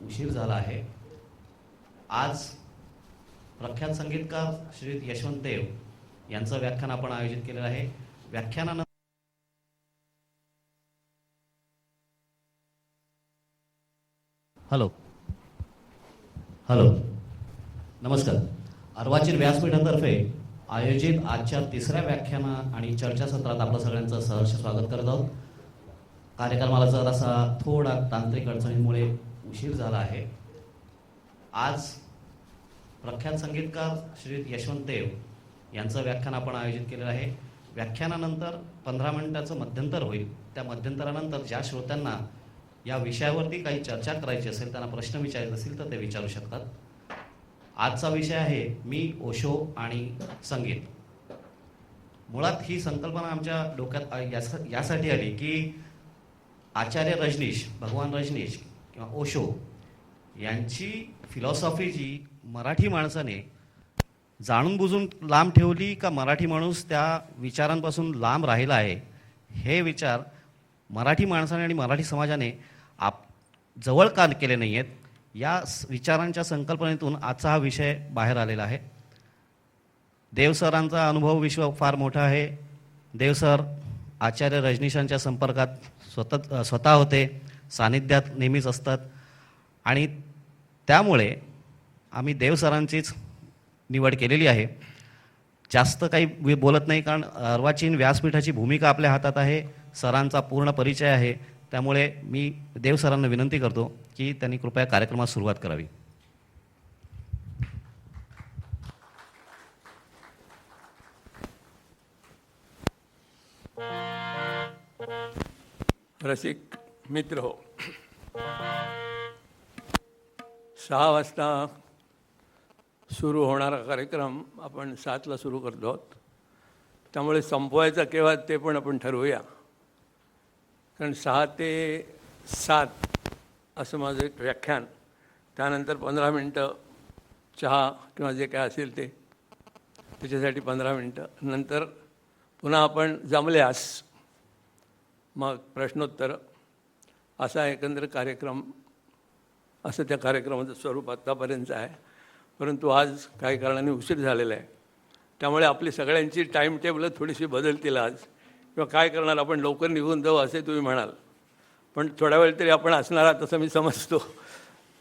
उशीर झाला आहे। आज प्रख्यात संगीतकार श्री यशवंत देव यांचं व्याख्यान आपण आयोजित केलेलं आहे। व्याख्यानानंतर हॅलो नमस्कार। अर्वाचीन व्यासपीठातर्फे आयोजित आजच्या तिसऱ्या व्याख्यान आणि चर्चासत्रात आपलं सगळ्यांचं सहर्ष स्वागत करत आहोत। कार्यक्रमाला जरासा थोडा तांत्रिक अडचणींमुळे उशीर झाला आहे। आज प्रख्यात संगीतकार श्री यशवंत देव यांचं व्याख्यान आपण आयोजित केलेलं आहे। व्याख्यानानंतर 15 मिनिटाचं मध्यंतर होईल। त्या मध्यंतरानंतर ज्या श्रोत्यांना या विषयावरती काही चर्चा करायची असेल, त्यांना प्रश्न विचारायचे असतील तर ते विचारू शकतात। आजचा विषय आहे मी ओशो आणि संगीत। मुळात ही संकल्पना आमच्या डोक्यात यासाठी आली की आचार्य रजनीश, भगवान रजनीश किंवा ओशो यांची फिलॉसॉफी जी मराठी माणसाने जाणून बुजून लांब ठेवली का मराठी माणूस त्या विचारांपासून लांब राहिला आहे, हे विचार मराठी माणसाने आणि मराठी समाजाने जवळ का केले नाही आहेत, या विचारांच्या संकल्पनेतून आजचा हा विषय बाहेर आलेला आहे। देवसरांचा अनुभव विश्व फार मोठा आहे। देवसर आचार्य रजनीशांच्या संपर्कात स्वतः होते, सानिध्यात नेहमीच असतात आणि त्यामुळे आम्ही देवसरांचीच निवड केलेली आहे। जास्त काही बोलत नाही, कारण अर्वाचीन व्यासपीठाची भूमिका आपल्या हातात आहे, सरांचा पूर्ण परिचय आहे। त्यामुळे मी देवसरांना विनंती करतो की त्यांनी कृपया कार्यक्रमास सुरुवात करावी। रसिक मित्र हो, 6 वाजता सुरू होणारा कार्यक्रम आपण 7ला सुरू करतो आहोत। त्यामुळे संपवायचा केव्हा ते पण आपण ठरवूया, कारण 6 ते 7 असं माझं एक व्याख्यान, त्यानंतर 15 मिनटं चहा किंवा जे काय असेल ते, त्याच्यासाठी 15 मिनटं, नंतर पुन्हा आपण जमल्यास मग प्रश्नोत्तर, असा एकंदर कार्यक्रम, असं त्या कार्यक्रमाचं स्वरूप आत्तापर्यंत आहे। परंतु आज काही कारणाने उशीर झालेला आहे, त्यामुळे आपली सगळ्यांची टाईम टेबल थोडीशी बदलतील आज, किंवा काय करणार आपण लवकर निघून जाऊ असे तुम्ही म्हणाल, पण थोडा वेळ तरी आपण असणार आहात असं मी समजतो,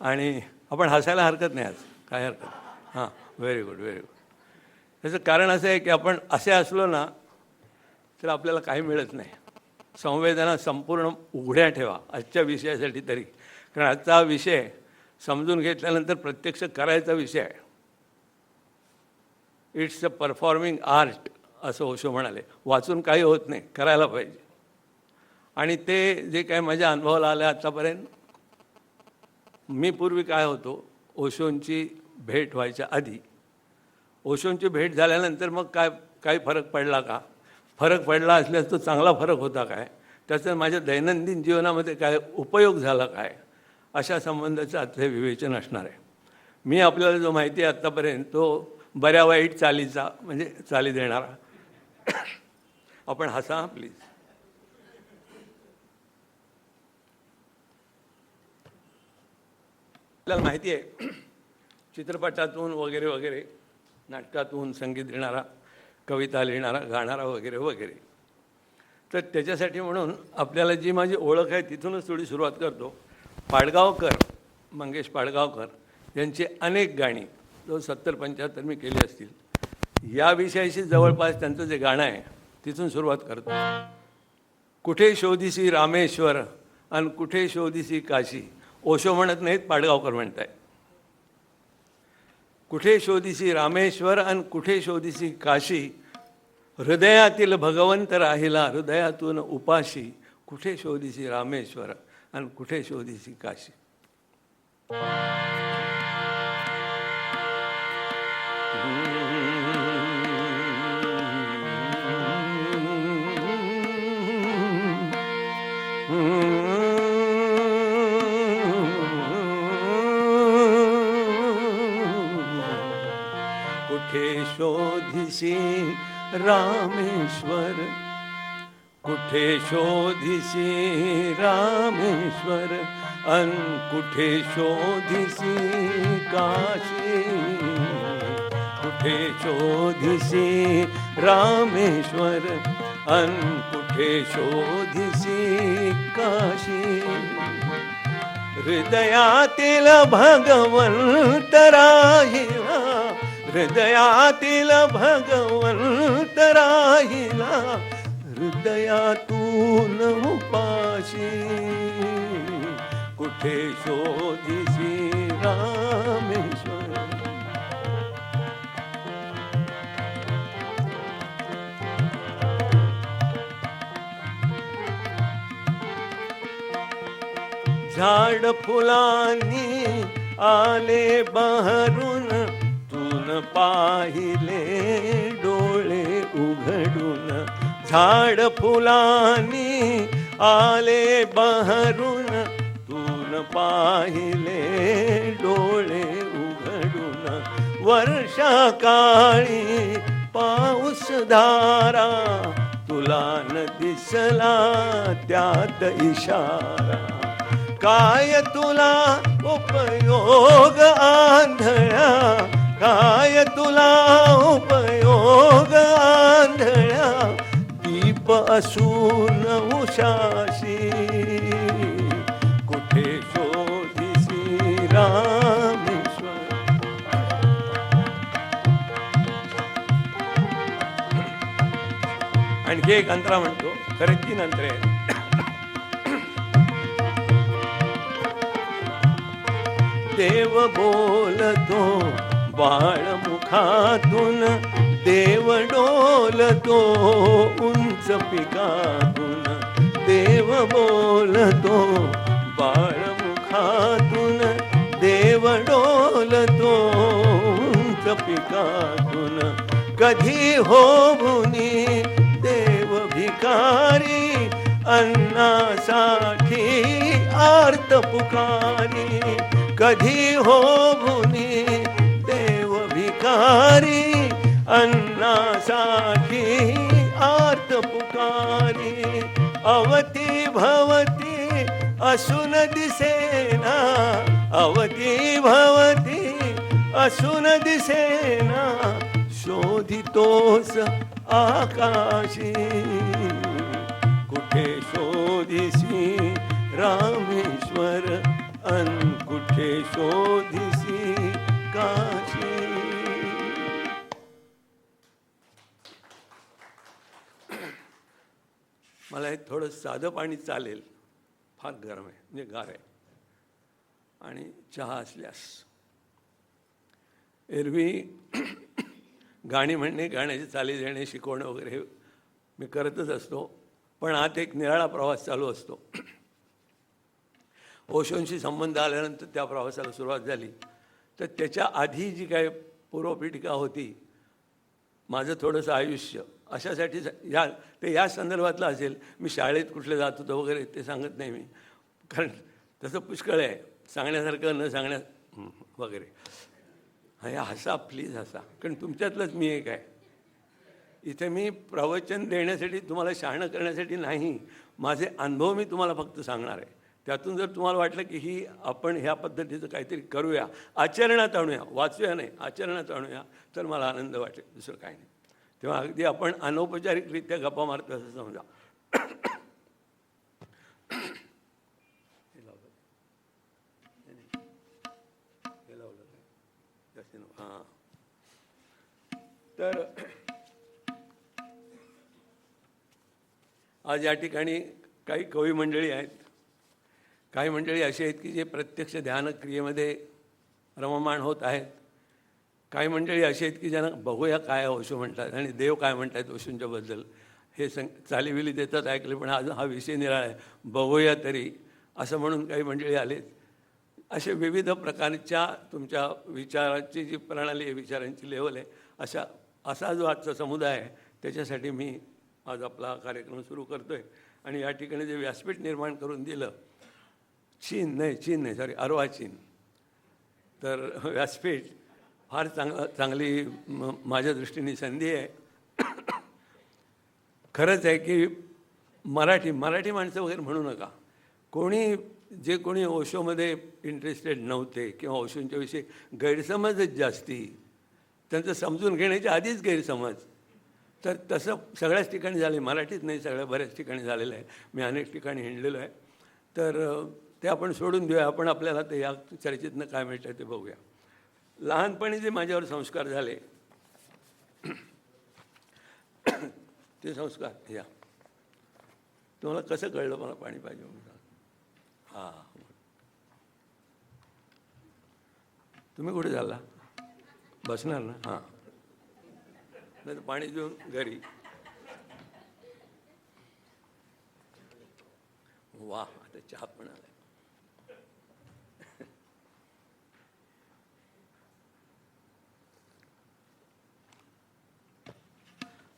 आणि आपण हसायला हरकत नाही आज, काय हरकत। हां, व्हेरी गुड व्हेरी गुड। त्याचं कारण असं आहे की आपण असे असलो ना तर आपल्याला काही मिळत नाही। संवेदना संपूर्ण उघड्या ठेवा आजच्या विषयासाठी तरी, कारण आजचा हा विषय समजून घेतल्यानंतर प्रत्यक्ष करायचा विषय आहे। इट्स अ परफॉर्मिंग आर्ट असं ओशो म्हणाले। वाचून काही होत नाही, करायला पाहिजे। आणि ते जे काय माझ्या अनुभवाला आलं आतापर्यंत, मी पूर्वी काय होतो, ओशोंची भेट व्हायच्या आधी, ओशोंची भेट झाल्यानंतर मग काय फरक पडला का, फरक पडला असल्यास तो चांगला फरक होता काय, त्याचा माझ्या दैनंदिन जीवनामध्ये काय उपयोग झाला काय, अशा संबंधाचं आजचं विवेचन असणार आहे। मी आपल्याला जो माहिती आहे आत्तापर्यंत तो बऱ्या वाईट चालीचा, म्हणजे चाली देणारा, आपण हसा प्लीज. आपल्याला माहिती आहे चित्रपटातून वगैरे वगैरे, नाटकातून संगीत लिहिणारा, कविता लिहिणारा, गाणारा वगैरे वगैरे. तर त्याच्यासाठी म्हणून आपल्याला जी माझी ओळख आहे तिथूनच थोडी सुरुवात करतो. पाडगावकर, मंगेश पाडगावकर यांची अनेक गाणी जो 70-75 मी केली असतील. या विषयाशी जवळपास त्यांचं जे गाणं आहे तिथून सुरुवात करतो. कुठे शोधिसी रामेश्वर आणि कुठे शोधिसी काशी. ओशो म्हणत नाहीत, पाडगावकर म्हणत आहे. कुठे शोधिसी रामेश्वर आणि कुठे शोधिसी काशी. हृदयातील भगवंत राहिला हृदयातून उपाशी. कुठे शोधिसी रामेश्वर आणि कुठे शोधिसी काशी. कुठे शोधिसी रामेश्वर कुठे शोधिसी रामेश्वर अन कुठे शोधिसी काशी. कुठे शोधिसी रामेश्वर अन कुठे शोधिसी काशी. हृदयातील भगवंत राहिला हृदयातील भगवंत राहिला हृदयातून उपाशी. कुठे शोधिसी रामेश्वर. झाड फुलांनी आले बहरून तून पाहिले डोळे उघडून. झाड फुलांनी आले बहरून तून पाहिले डोळे उघडून. वर्षा काळी पाऊस धारा तुला न दिसला त्यात इशारा. काय तुला उपयोग आंधळा काय तुला उपयोग आंधळा. दीप असून उशाशी. कुठे शोधिसी रामेश्वर. आणखी एक अंतरा म्हणतो, खरे 3 अंतरे आहेत. देव बोलतो बाळमुखातून देव डोलतो उंच पिकातून. देव बोलतो बाळमुखातून देव डोलतो उंच पिकातून. कधी होऊनी देव भिकारी अन्नासाठी आर्त पुकारी. कधी होऊनी देव भिकारी अन्नासाठी आर्त पुकारी. अवती भवती असून दिसेना अवती भवती असून दिसेना. शोधितोस आकाशी. कुठे शोधिसी रामेश्वर अन कुठे शोधिसी काशी. मला हे थोडं साधं पाणी चालेल, फार गरम आहे, म्हणजे गार आहे. आणि चहा असल्यास. एरवी गाणी म्हणणे, गाण्याची चाली देणे, शिकवणं वगैरे मी करतच असतो. पण आत एक निराळा प्रवास चालू असतो. ओशोंशी संबंध आल्यानंतर त्या प्रवासाला सुरुवात झाली. तर त्याच्या आधी जी काय पूर्वपीठिका होती, माझं थोडंसं आयुष्य अशासाठी या संदर्भातलं असेल. मी शाळेत कुठले जात होतो वगैरे ते सांगत नाही मी, कारण तसं पुष्कळ आहे सांगण्यासारखं न सांगण्यात वगैरे. हा हसा प्लीज हसा, कारण तुमच्यातलंच मी एक आहे. इथे मी प्रवचन देण्यासाठी तुम्हाला शहाणं करण्यासाठी नाही, माझे अनुभव मी तुम्हाला फक्त सांगणार आहे. त्यातून जर तुम्हाला वाटलं की ही आपण ह्या पद्धतीचं काहीतरी करूया, आचरणात आणूया, वाचूया नाही आचरणात आणूया, तर मला आनंद वाटेल, दुसरं काही नाही. तेव्हा अगदी आपण अनौपचारिकरित्या गप्पा मारतो असं समजा. हां, तर आज या ठिकाणी काही कवी मंडळी आहेत, काही मंडळी अशी आहेत की जे प्रत्यक्ष ध्यानक्रियेमध्ये रममाण होत आहेत. काही मंडळी अशी आहेत की ज्यांना बघूया काय ओशो म्हणतात आणि देव काय म्हणतात ओशोंच्याबद्दल हे चालीविली देतात ऐकले, पण आज हा विषय निराळा आहे, बघूया तरी असं म्हणून काही मंडळी आलेत. असे विविध प्रकारच्या तुमच्या विचाराची जी प्रणाली आहे, विचारांची लेवल आहे, असा जो आजचा समुदाय आहे त्याच्यासाठी मी आज आपला कार्यक्रम सुरू करतो आहे. आणि या ठिकाणी जे व्यासपीठ निर्माण करून दिलं, चीन नाही सॉरी अर्वाचीन, तर व्यासपीठ फार चांगली माझ्या दृष्टीने संधी आहे. खरंच आहे की मराठी माणसं वगैरे म्हणू नका, जे कोणी ओशोमध्ये इंटरेस्टेड नव्हते किंवा ओशोंच्या विषयी गैरसमजच जास्ती, त्यांचं समजून घेण्याच्या आधीच गैरसमज, तर तसं सगळ्याच ठिकाणी झाले, मराठीत नाही सगळ्या बऱ्याच ठिकाणी झालेलं आहे. मी अनेक ठिकाणी हिंडलेलो आहे. तर ते आपण सोडून देऊया, आपण आपल्याला ते या चर्चेतनं काय मिळतं ते बघूया. लहानपणी जे माझ्यावर संस्कार झाले ते संस्कार या तुम्हाला कसं कळलं मला पाणी पाहिजे म्हणून? हां, तुम्ही कुठे झाला? बसणार ना? हां, नाही तर पाणी देऊन घरी. वा, आता चहा पण आलाय.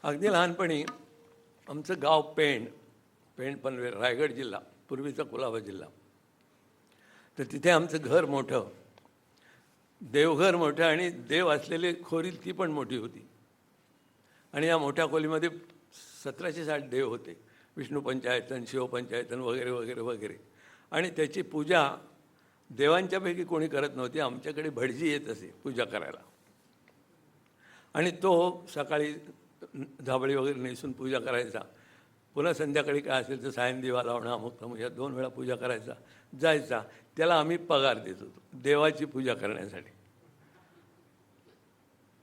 अगदी लहानपणी आमचं गाव पेंड पनवेल, रायगड जिल्हा, पूर्वीचा कुलाबा जिल्हा. तर तिथे आमचं घर मोठं, देवघर मोठं, आणि देव असलेली खोली ती पण मोठी होती. आणि या मोठ्या खोलीमध्ये 1760 देव होते, विष्णू पंचायतन, शिवपंचायतन वगैरे वगैरे वगैरे. आणि त्याची पूजा देवांच्यापैकी कोणी करत नव्हती, आमच्याकडे भटजी येत असे पूजा करायला. आणि तो सकाळी धाबळी वगैरे नेसून पूजा करायचा, पुन्हा संध्याकाळी काय असेल तर सायन दिवा लावणं, अमुक तमुक, या 2 वेळा पूजा करायचा, जायचा. त्याला आम्ही पगार देत होतो देवाची पूजा करण्यासाठी.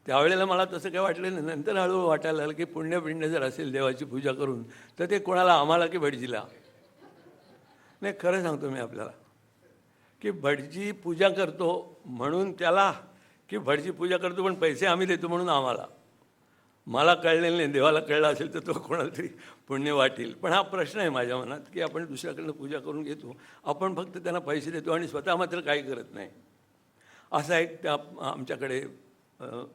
त्यावेळेला मला तसं काय वाटलं नाही. नंतर हळूहळू वाटायला लागलं की पुण्य जर असेल देवाची पूजा करून, तर ते कोणाला, आम्हाला की भटजीला? नाही, खरं सांगतो मी आपल्याला की भटजी पूजा करतो म्हणून त्याला, की भटजी पूजा करतो पण पैसे आम्ही देतो म्हणून आम्हाला? मला कळलेलं नाही, देवाला कळलं असेल तर तो कोणाला तरी पुण्य वाटेल. पण हा प्रश्न आहे माझ्या मनात की आपण दुसऱ्याकडनं पूजा करून घेतो, आपण फक्त त्यांना पैसे देतो आणि स्वतः मात्र काही करत नाही. असा एक त्या आमच्याकडे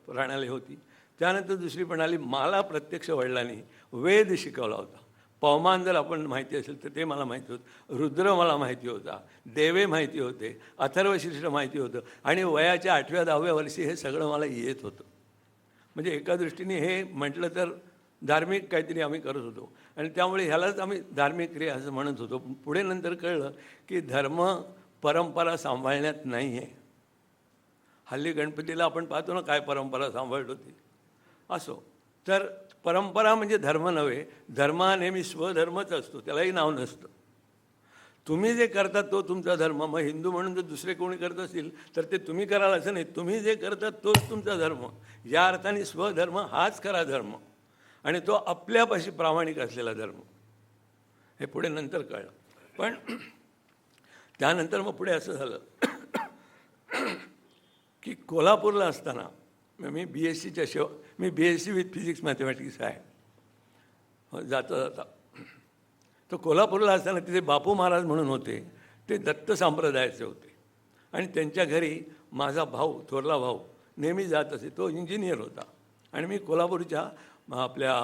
प्रणाली होती. त्यानंतर दुसरी प्रणाली, मला प्रत्यक्ष वडिलांनी वेद शिकवला होता. पवमान जर आपण माहिती असेल तर ते मला माहिती होतं, रुद्र मला माहिती होता, देवे माहिती होते, अथर्वशीर्ष माहिती होतं, आणि वयाच्या 8व्या 10व्या वर्षी हे सगळं मला येत होतं. म्हणजे एका दृष्टीने हे म्हटलं तर धार्मिक काहीतरी आम्ही करत होतो, आणि त्यामुळे ह्यालाच आम्ही धार्मिक क्रिया असं म्हणत होतो. पुढे नंतर कळलं की धर्म परंपरा सांभाळण्यात नाही आहे. हल्ली गणपतीला आपण पाहतो ना काय परंपरा सांभाळत होती. असो, तर परंपरा म्हणजे धर्म नव्हे. धर्म हा नेहमी स्वधर्मच असतो, त्यालाही नाव नसतं. तुम्ही जे करता तो तुमचा धर्म. मग हिंदू म्हणून जर दुसरे कोणी करत असतील तर ते तुम्ही कराल असं नाही, तुम्ही जे करता तोच तुमचा धर्म. या अर्थाने स्वधर्म हाच खरा धर्म, आणि तो आपल्यापाशी प्रामाणिक असलेला धर्म. हे पुढे नंतर कळलं. पण त्यानंतर मग पुढे असं झालं की कोल्हापूरला असताना मी BSc विथ फिजिक्स मॅथमॅटिक्स आहे जाता. तर कोल्हापूरला असताना तिथे बापू महाराज म्हणून होते, ते दत्त संप्रदायाचे होते. आणि त्यांच्या घरी माझा भाऊ, थोरला भाऊ, नेहमी जात असे. तो इंजिनियर होता. आणि मी कोल्हापूरच्या आपल्या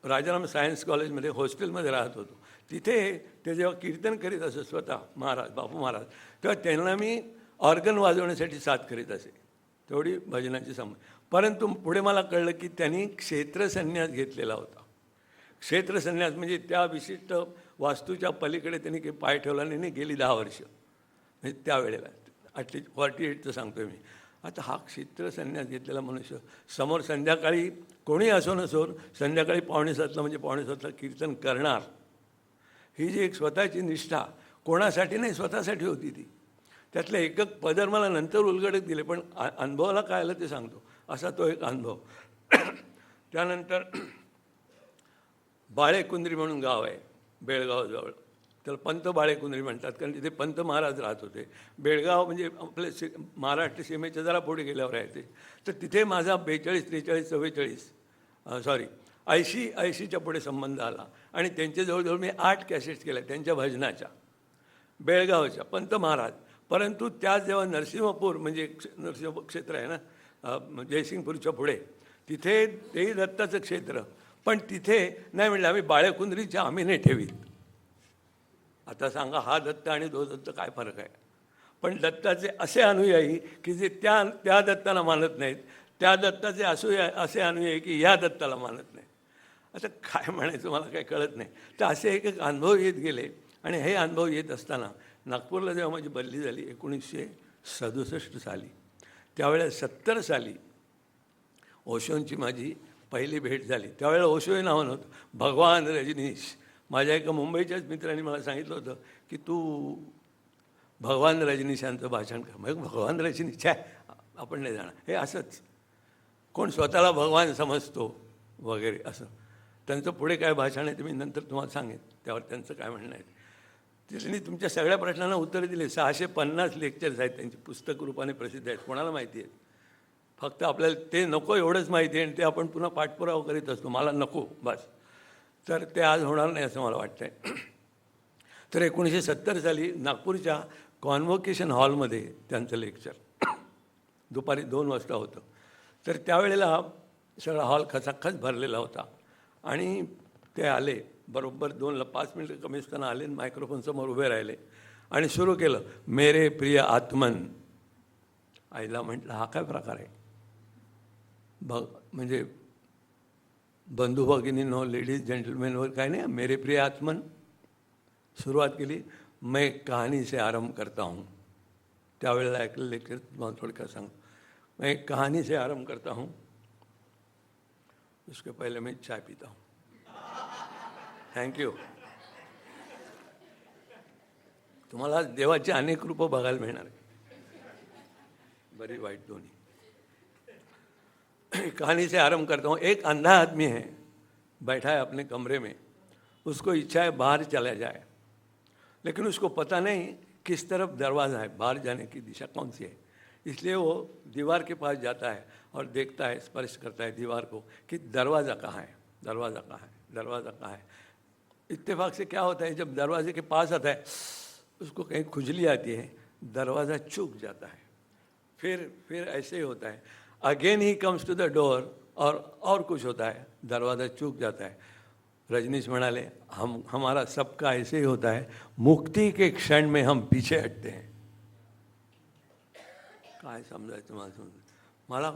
राजाराम सायन्स कॉलेजमध्ये हॉस्टेलमध्ये राहत होतो. तिथे ते जेव्हा कीर्तन करीत असे स्वतः महाराज, बापू महाराज, तेव्हा त्यांना मी ऑर्गन वाजवण्यासाठी साथ करीत असे. तेवढी भजनाची परंतु पुढे मला कळलं की त्यांनी क्षेत्रसन्यास घेतलेला होता. क्षेत्रसन्यास म्हणजे त्या विशिष्ट वास्तूच्या पलीकडे त्यांनी काही पाय ठेवला नाही गेली 10 वर्ष, म्हणजे त्यावेळेला ॲटलीस्ट 48चं सांगतोय मी. आता हा क्षेत्रसन्यास घेतलेला मनुष्य समोर संध्याकाळी कोणी असो नसो संध्याकाळी 6:45 म्हणजे 6:45 कीर्तन करणार, ही जी एक स्वतःची निष्ठा कोणासाठी नाही स्वतःसाठी होती ती. त्यातलं एक पदर मला नंतर उलगडत गेले, पण अनुभवाला काय आलं ते सांगतो. असा तो एक अनुभव. त्यानंतर बाळेकुंद्री म्हणून गाव आहे बेळगावजवळ, त्याला पंत बाळेकुंद्री म्हणतात, कारण तिथे पंत महाराज राहत होते. बेळगाव म्हणजे आपल्या महाराष्ट्र सीमेच्या जरा पुढे गेल्यावर आहे ते. तर तिथे माझा 42, 43, 44 सॉरी 80च्या पुढे संबंध आला आणि त्यांच्या जवळजवळ मी 8 कॅसेट्स केल्या त्यांच्या भजनाच्या, बेळगावच्या पंत महाराज. परंतु त्या जेव्हा नरसिंहपूर म्हणजे नरसिंह क्षेत्र आहे ना जयसिंगपूरच्या पुढे, तिथे तेही दत्ताचं क्षेत्र, पण तिथे नाही म्हणलं आम्ही बाळेकुंद्रीच्या आम्ही नाही ठेवीत. आता सांगा हा दत्त आणि तो दत्त काय फरक आहे. पण दत्ताचे असे अनुयायी की जे त्या दत्ताला मानत नाहीत, त्या दत्ताचे असे अनुयायी की या दत्ताला मानत नाही. आता काय म्हणायचं मला काही कळत नाही. तर असे एक अनुभव येत गेले आणि हे अनुभव येत असताना नागपूरला जेव्हा माझी बदली झाली 1967 साली, त्यावेळेला 70 साली ओशोंची माझी पहिली भेट झाली. त्यावेळेला ओशो हे नाव नव्हतं, भगवान रजनीश. माझ्या एका मुंबईच्याच मित्रांनी मला सांगितलं होतं की तू भगवान रजनीशांचं भाषण कर. मग भगवान रजनीश आहे आपण नाही जाणार, हे असंच कोण स्वतःला भगवान समजतो वगैरे असं. त्यांचं पुढे काय भाषण आहे ते मी नंतर तुम्हाला सांगेन, त्यावर त्यांचं काय म्हणणं आहे. त्यांनी तुमच्या सगळ्या प्रश्नांना उत्तरं दिले. 650 लेक्चर्स आहेत त्यांची, पुस्तक रूपाने प्रसिद्ध आहेत, कोणाला माहिती आहेत. फक्त आपल्याला ते नको एवढंच माहिती आहे आणि ते आपण पुन्हा पाठपुरावा करीत असतो, मला नको बस. तर ते आज होणार नाही असं मला वाटतं आहे. तर 1970 साली नागपूरच्या कॉन्व्होकेशन हॉलमध्ये त्यांचं लेक्चर दुपारी 2 वाजता होतं. तर त्यावेळेला सगळा हॉल खचाखच भरलेला होता आणि ते आले बरोबर 2ला 5 मिनिटं कमी असताना आले, मायक्रोफोनसमोर उभे राहिले आणि सुरू केलं, मेरे प्रिय आत्मन. आईला म्हटलं हा काय प्रकार आहे. म्हणजे बंधू भगिनींनो, लेडीज जेंटलमॅनवर काय नाही, मेरे प्रिय आत्मन. सुरुवात केली, मैं एक कहानी से आरंभ करता हूँ. त्यावेळेला ऐकलं लेक्चर तुम्हाला थोडक्यात सांगू. मैं एक कहानी से आरंभ करता हूँ, उसके पहले मैं चाय पीता हूँ. थँक्यू. तुम्हाला देवाची अनेक रूपं बघायला मिळणार आहे, बरी वाईट दोन्ही. कहानी से आरंभ करता हूँ. एक अंधा आदमी है, बैठा है अपने कमरे में, उसको इच्छा है बाहर चला जाए, लेकिन उसको पता नहीं किस तरफ दरवाज़ा है, बाहर जाने की दिशा कौन सी है. इसलिए वो दीवार के पास जाता है और देखता है, स्पर्श करता है दीवार को कि दरवाज़ा कहाँ है, दरवाज़ा कहाँ है, दरवाज़ा कहाँ है. इत्तेफाक से क्या होता है, जब दरवाजे के पास आता है उसको कहीं खुजली आती है, दरवाज़ा चूक जाता है. फिर ऐसे ही होता है. अगेन ही कम्स टू द डोर और कुछ होता है, दरवाज़ा चूक जाता है. रजनीश म्हणाले, हमारा सबका ऐसे ही होता है, मुक्ति के क्षण में हम पीछे हटते हैं. काय समजायचं मला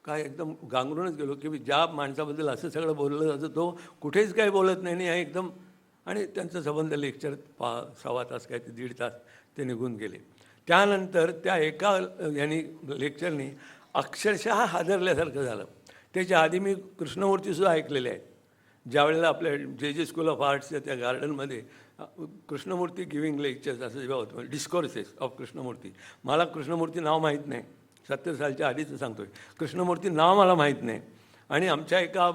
काय एकदम गांगरूनच गेलो की ज्या माणसाबद्दल असं सगळं बोललं जातं तो कुठेच काही बोलत नाही एकदम. आणि त्यांचं संबंध लेक्चर 6 तास काय ते 1.5 तास ते निघून गेले. त्यानंतर त्या एका लेक्चरनी अक्षरशः हादरल्यासारखं झालं. त्याच्या आधी मी कृष्णमूर्तीसुद्धा ऐकलेले आहेत. ज्यावेळेला आपल्या जे स्कूल ऑफ आर्ट्सच्या त्या गार्डनमध्ये कृष्णमूर्ती गिविंग लेक्चर्स असं जेव्हा होतं, डिस्कोर्सेस ऑफ कृष्णमूर्ती. मला कृष्णमूर्ती नाव माहीत नाही, 70 सालच्या आधीचं सांगतोय. कृष्णमूर्ती नाव मला माहीत नाही. आणि आमच्या एका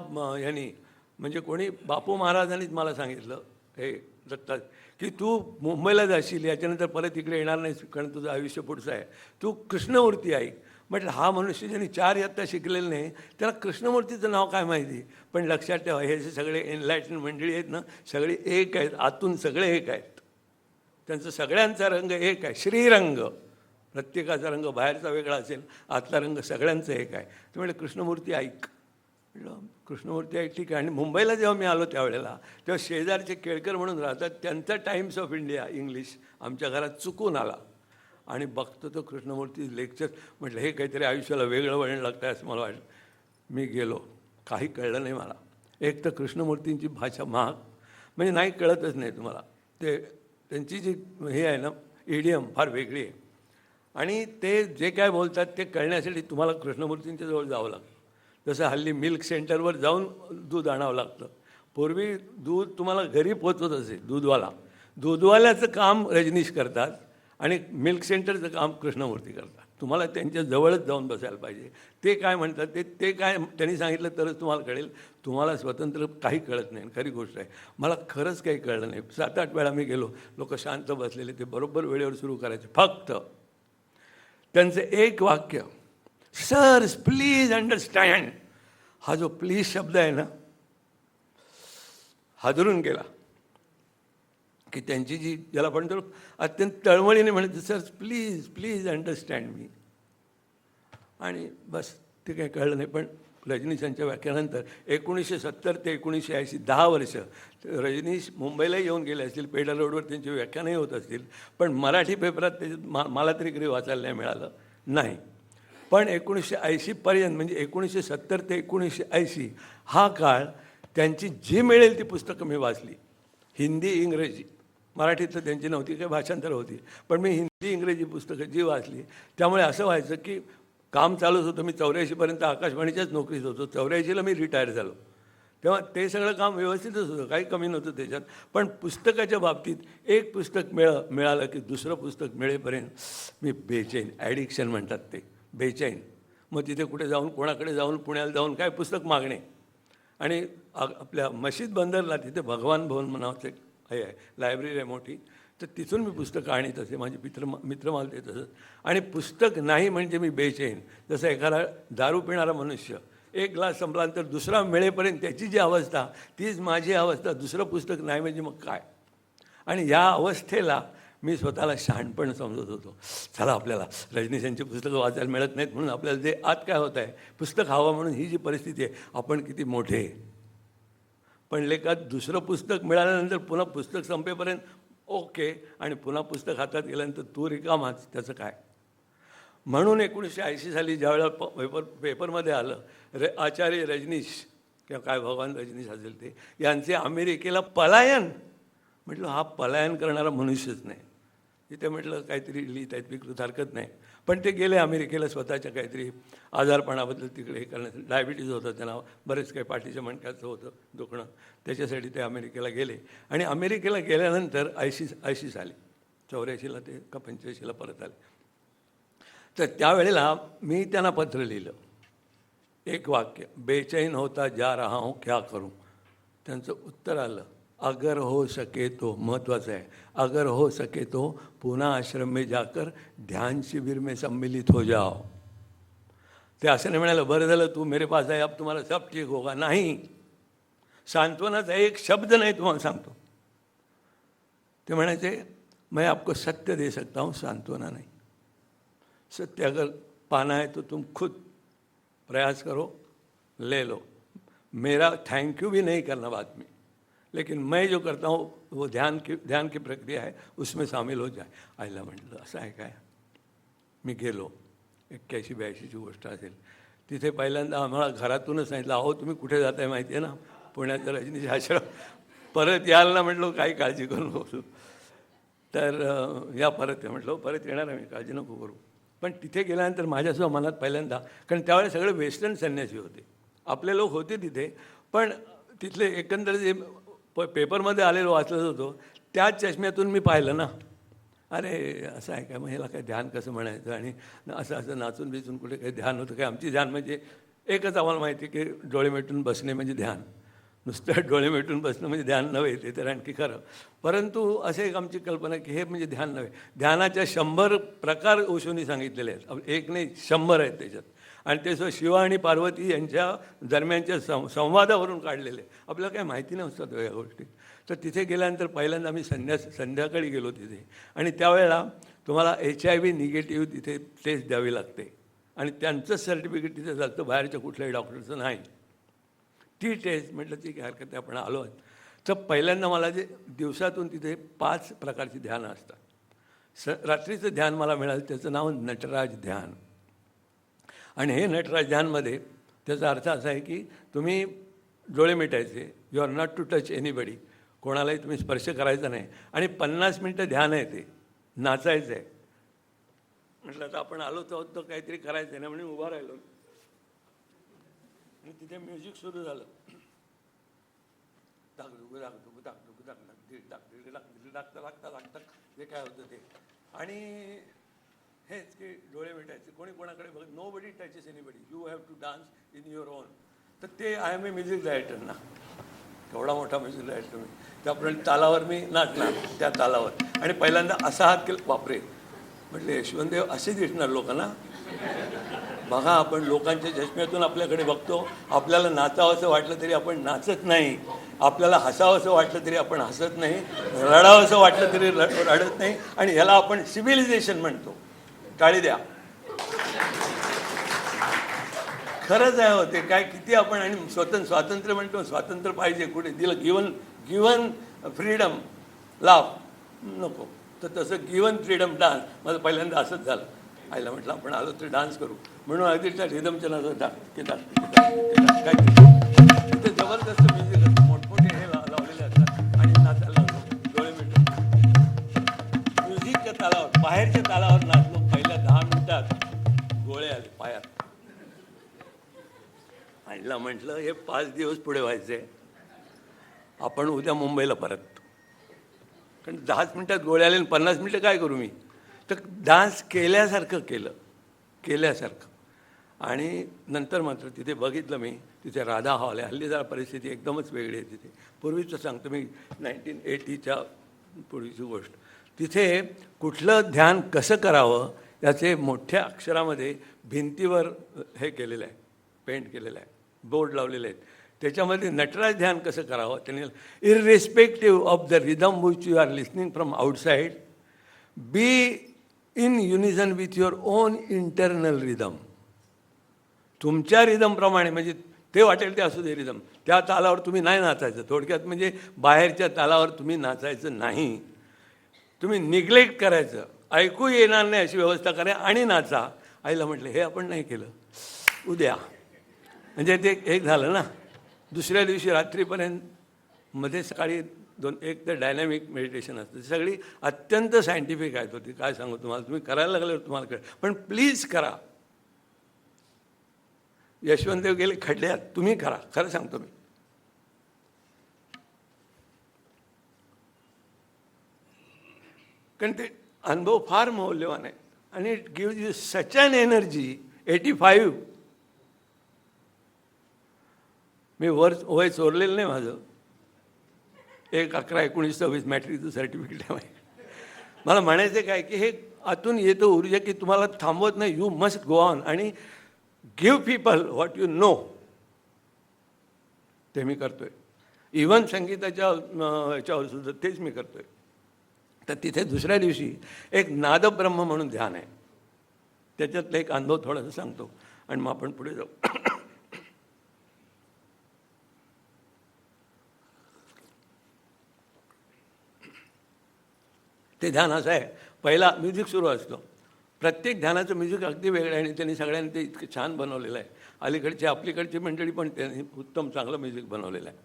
म्हणजे कोणी बापू महाराजांनीच मला सांगितलं, हे दत्ता, की तू मुंबईला जाशील, याच्यानंतर परत इकडे येणार नाहीस, कारण तुझं आयुष्य पुढचं आहे, तू कृष्णमूर्ती ऐक. म्हटलं हा मनुष्य ज्यांनी 4 इयत्ता शिकलेलं नाही त्याला कृष्णमूर्तीचं नाव काय माहिती. पण लक्षात ठेवा, हे जे सगळे एनलायटन मंडळी आहेत ना, सगळे एक आहेत, आतून सगळे एक आहेत. त्यांचा सगळ्यांचा रंग एक आहे, श्रीरंग. प्रत्येकाचा रंग बाहेरचा वेगळा असेल, आतला रंग सगळ्यांचा एक आहे. ते म्हणजे कृष्णमूर्ती ऐक. म्हटलं कृष्णमूर्ती ऐक, ठीक आहे. आणि मुंबईला जेव्हा मी आलो त्यावेळेला, तेव्हा शेजारचे केळकर म्हणून राहतात, त्यांचा टाइम्स ऑफ इंडिया इंग्लिश आमच्या घरात चुकून आला आणि बघतो तो कृष्णमूर्ती लेक्चर. म्हटलं हे काहीतरी आयुष्याला वेगळं वळण लागतं असं मला वाटलं. मी गेलो, काही कळलं नाही मला. एक तर कृष्णमूर्तींची भाषा महाग, म्हणजे नाही कळतच नाही तुम्हाला. त्यांची जी हे आहे ना इडियम फार वेगळी आहे. आणि ते जे काय बोलतात ते कळण्यासाठी तुम्हाला कृष्णमूर्तींच्या जवळ जावं लागतं. जसं हल्ली मिल्क सेंटरवर जाऊन दूध आणावं लागतं. पूर्वी दूध तुम्हाला घरी पोचवत असे दूधवाल्याचं काम रजनीश करतात आणि मिल्क सेंटरचं काम कृष्णमूर्ती करतात. तुम्हाला त्यांच्या जवळच जाऊन बसायला पाहिजे. ते काय म्हणतात ते काय त्यांनी सांगितलं तरच तुम्हाला कळेल. तुम्हाला स्वतंत्र काही कळत नाही. खरी गोष्ट आहे, मला खरंच काही कळलं नाही. 7-8 वेळा मी गेलो, लोक शांत बसलेले, ते बरोबर वेळेवर सुरू करायचे. फक्त त्यांचं एक वाक्य, सर प्लीज अंडरस्टँड, हा जो प्लीज शब्द आहे ना, हादरून गेला. की त्यांची जी ज्याला आपण तर अत्यंत तळमळीने म्हणते, सर प्लीज प्लीज अंडरस्टँड मी. आणि बस ते काही कळलं नाही. पण रजनीशांच्या व्याख्यानंतर 1970 ते 1980 10 वर्ष रजनीश मुंबईला येऊन गेले असतील, पेडा रोडवर त्यांची व्याख्यानंही होत असतील, पण मराठी पेपरात त्याच्यात मला तरी कधी वाचायला नाही मिळालं नाही. पण 1980पर्यंत, म्हणजे 1970 ते 1980 हा काळ त्यांची जी मिळेल ती पुस्तकं मी वाचली. हिंदी इंग्रजी, मराठीत तर त्यांची नव्हती, काही भाषांतर होती, पण मी हिंदी इंग्रजी पुस्तकं जी वाचली. त्यामुळे असं व्हायचं की काम चालूच होतं. मी 84पर्यंत आकाशवाणीच्याच नोकरीत होतो. 84ला मी रिटायर झालो. तेव्हा ते सगळं काम व्यवस्थितच होतं, काही कमी नव्हतं त्याच्यात. पण पुस्तकाच्या बाबतीत एक पुस्तक मिळालं की दुसरं पुस्तक मिळेपर्यंत मी बेचैन, ॲडिक्शन म्हणतात ते, बेचैन. मग तिथे कुठे जाऊन, कोणाकडे जाऊन, पुण्याला जाऊन काय पुस्तक मागणे. आणि आपल्या मशीद बंदरला तिथे भगवान भवन नावाचं हे आहे, लायब्ररी आहे मोठी, तर तिथून मी पुस्तकं आणत असे. माझे मित्र मला देत असत. आणि पुस्तक नाही म्हणजे मी बेचैन. जसं एखादा दारू पिणारा मनुष्य एक ग्लास संपल्यानंतर दुसरा मिळेपर्यंत त्याची जी अवस्था, तीच माझी अवस्था. दुसरं पुस्तक नाही म्हणजे मग काय. आणि या अवस्थेला मी स्वतःला शहाणपण समजत होतो. चला आपल्याला रजनीशांची पुस्तकं वाचायला मिळत नाहीत म्हणून आपल्याला जे आत काय होत आहे, पुस्तक हवं म्हणून ही जी परिस्थिती आहे, आपण किती मोठे. पण लेखात दुसरं पुस्तक मिळाल्यानंतर पुन्हा पुस्तक संपेपर्यंत ओके, आणि पुन्हा पुस्तक हातात गेल्यानंतर तू रिकामाच, त्याचं काय. म्हणून 1980 साली ज्यावेळेला पेपरमध्ये आलं आचार्य रजनीश किंवा काय भगवान रजनीश असेल ते, यांचे अमेरिकेला पलायन, म्हटलं हा पलायन करणारा मनुष्यच नाही. तिथे म्हटलं काहीतरी लिहित आहेत, विकृत हरकत नाही. पण ते गेले अमेरिकेला स्वतःच्या काहीतरी आजारपणाबद्दल तिकडे हे करण्यासाठी. डायबिटीज होतं त्यांना, बरेच काही पाठीच्या मणक्याचं होतं दुखणं, त्याच्यासाठी ते अमेरिकेला गेले. आणि अमेरिकेला गेल्यानंतर 80 साली 84ला ते का 85ला परत आले. तर त्यावेळेला मी त्यांना पत्र लिहिलं, एक वाक्य, बेचैन होता जा रहा हूँ क्या करूँ. त्यांचं उत्तर आलं, अगर हो सके तो, महत्त्वाचं आहे, अगर हो सके तो पुन्हा आश्रम में जाकर ध्यान शिविर में सम्मिलित हो जाओ. ते असं नाही म्हणालं, बरं झालं तू मेरे पास आहे, अब तुम्हाला सब ठीक होगा. नाही, सांत्वनाचा एक शब्द नाही तुम्हाला सांगतो. ते म्हणायचे, मैं आपको सत्य दे सकता हूँ, सांत्वना नहीं. सत्य अगर पाना है तो तुम खुद प्रयास करो, ले लो. मेरा थैंक यू भी नहीं करना बाद में, लेकिन मैं जो करता हूँ वो ध्यान की प्रक्रिया है, उसमें शामिल हो जाए. आईला म्हटलं असं आहे काय. मी गेलो, 81-82ची गोष्ट असेल. तिथे पहिल्यांदा आम्हाला घरातूनच सांगितलं, अहो तुम्ही कुठे जात आहे माहिती आहे ना, पुण्याचं रजनीश आश्रम, परत याल ना. म्हटलं काही काळजी करू नको. तर या परत म्हटलं परत येणार आहे मी, काळजी नको करू. पण तिथे गेल्यानंतर माझ्यासुद्धा मनात पहिल्यांदा, कारण त्यावेळेस सगळे वेस्टर्न संन्यासी होते, आपले लोक होते तिथे, पण तिथले एकंदर जे पेपरमध्ये आलेलं वाचलं होतं त्याच चष्म्यातून मी पाहिलं ना, अरे असं आहे काय, मग ह्याला काय ध्यान कसं म्हणायचं. आणि असं नाचून बिचून कुठे काही ध्यान होतं काय. आमची ध्यान म्हणजे एकच आम्हाला माहिती आहे की डोळे मिटून बसणे म्हणजे ध्यान. नुसतं डोळे मिटून बसणं म्हणजे ध्यान नव्हे, ते तर आणखी खरं. परंतु असं एक आमची कल्पना की हे म्हणजे ध्यान नव्हे. ध्यानाच्या 100 प्रकार ओशोनी सांगितलेले आहेत, एक नाही 100 आहेत त्याच्यात. आणि ते शिव आणि पार्वती यांच्या दरम्यानच्या संवादावरून काढलेले. आपल्याला काही माहिती नसतात या गोष्टी. तर तिथे गेल्यानंतर पहिल्यांदा आम्ही संध्याकाळी गेलो तिथे. आणि त्यावेळेला तुम्हाला HIV निगेटिव्ह तिथे टेस्ट द्यावी लागते, आणि त्यांचं सर्टिफिकेट तिथे चालतं, बाहेरच्या कुठल्याही डॉक्टरचं नाही. ती टेस्ट म्हटलं ठीक आहे, हरकत आहे, आपण आलो आहेत. तर पहिल्यांदा मला जे दिवसातून तिथे 5 प्रकारची ध्यानं असतात. रात्रीचं ध्यान मला मिळालं, त्याचं नाव नटराज ध्यान. आणि हे नटराज ध्यानमध्ये त्याचा अर्थ असा आहे की तुम्ही डोळे मिटायचे, you are not to touch anybody, कोणालाही तुम्ही स्पर्श करायचा नाही. आणि 50 मिनटं ध्यान आहे, ते नाचायचं आहे. म्हटलं तर आपण आलो तर काहीतरी करायचं आहे ना, म्हणून उभा राहिलो आणि तिथे म्युझिक सुरू झालं. लागता जे काय होतं ते. आणि हेच की डोळे मिटायचे, कोणी कोणाकडे बघ, nobody touches anybody, you have to dance in your own. तर ते I am a music director ना, केवढा मोठा म्युझिक डायरेक्टर मी. त्याप्रमाणे तालावर मी नाचणार, त्या तालावर. आणि पहिल्यांदा असा हात केला, बापरे म्हटले यशवंतदेव असे दिसणार लोकांना. बघा, आपण लोकांच्या चष्म्यातून आपल्याकडे बघतो, आपल्याला नाचावंसं वाटलं तरी आपण नाचत नाही, आपल्याला हसावंसं वाटलं तरी आपण हसत नाही, रडावंसं वाटलं तरी रडत नाही. आणि ह्याला आपण सिव्हिलायझेशन म्हणतो. टाळी द्या. खरंच आहे होते काय, किती आपण. आणि स्वातंत्र्य म्हणतो, स्वातंत्र्य पाहिजे, कुठे दिलं, गिवन फ्रीडम लाभ नको. तर तसं गिवन फ्रीडम डान्स माझं पहिल्यांदा असंच झालं. आईला म्हटलं आपण आलो तर डान्स करू, म्हणून अगदी त्या रिदमच्या नाचं काय तिथे जबरदस्त म्युझिक असतं, मोठमोठे हे लावलेले असतात आणि नाचायला डोळे मिटून म्युझिकच्या तालावर, बाहेरच्या तालावर नाचलो. पहिल्या 10 मिनिटात गोळे आले पायात. आईला म्हटलं हे 5 दिवस पुढे व्हायचे, आपण उद्या मुंबईला परत. कारण 10 मिनिटात गोळे आले आणि 50 मिनिटं काय करू मी. तर डान्स केल्यासारखं केल्यासारखं. आणि नंतर मात्र तिथे बघितलं मी, तिथे राधा हॉल आहे. हल्ली जरा परिस्थिती एकदमच वेगळी आहे तिथे. पूर्वीचं सांगतो मी, 1980च्या पूर्वीची गोष्ट. तिथे कुठलं ध्यान कसं करावं याचे मोठ्या अक्षरामध्ये भिंतीवर हे केलेलं आहे, पेंट केलेलं आहे, बोर्ड लावलेले आहेत. त्याच्यामध्ये नटराज ध्यान कसं करावं त्यांनी, irrespective of the rhythm which you are listening from outside, be in unison with your own internal rhythm. तुमच्या रिदमप्रमाणे, म्हणजे ते वाटेल ते असू दे रिदम, त्या तालावर तुम्ही नाही नाचायचं. थोडक्यात म्हणजे बाहेरच्या तालावर तुम्ही नाचायचं नाही, तुम्ही निग्लेक्ट करायचं, ऐकू येणार नाही अशी व्यवस्था करा आणि नाचा. आईला म्हटलं हे आपण नाही केलं, उद्या. म्हणजे ते एक झालं ना. दुसऱ्या दिवशी रात्रीपर्यंत मध्ये सकाळी एक तर डायनॅमिक मेडिटेशन असतं. ती सगळी अत्यंत सायंटिफिक आहेत होती. काय सांगू तुम्हाला, तुम्ही करायला लागल्यावर तुम्हाला कळेल, पण प्लीज करा. यशवंतदेव गेले खड्ड्यात, तुम्ही करा, खरं सांगतो मी. कारण ते अनुभव फार मौल्यवान आहे. आणि it gives you such an energy. 85 मी वय चोरलेलं नाही माझं. 1/11/1926 मॅट्रिकचं सर्टिफिकेट आहे माझं. मला म्हणायचं काय की हे आतून येतं ऊर्जा की तुम्हाला थांबवत नाही. यू मस्ट गो ऑन आणि give people what you know. ते मी करतोय. इव्हन संगीताच्या ह्याच्यावर सुद्धा तेच मी करतोय. तर तिथे दुसऱ्या दिवशी एक नादब्रह्म म्हणून ध्यान आहे. त्याच्यातलं एक अनुभव थोडासा सांगतो आणि मग आपण पुढे जाऊ. ते ध्यान असं आहे, पहिला म्युझिक सुरू असतं. प्रत्येक ध्यानाचं म्युझिक अगदी वेगळं आहे आणि त्यांनी सगळ्यांनी ते इतकं छान बनवलेलं आहे. आपलीकडची मंडळी पण त्यांनी उत्तम चांगलं म्युझिक बनवलेलं आहे.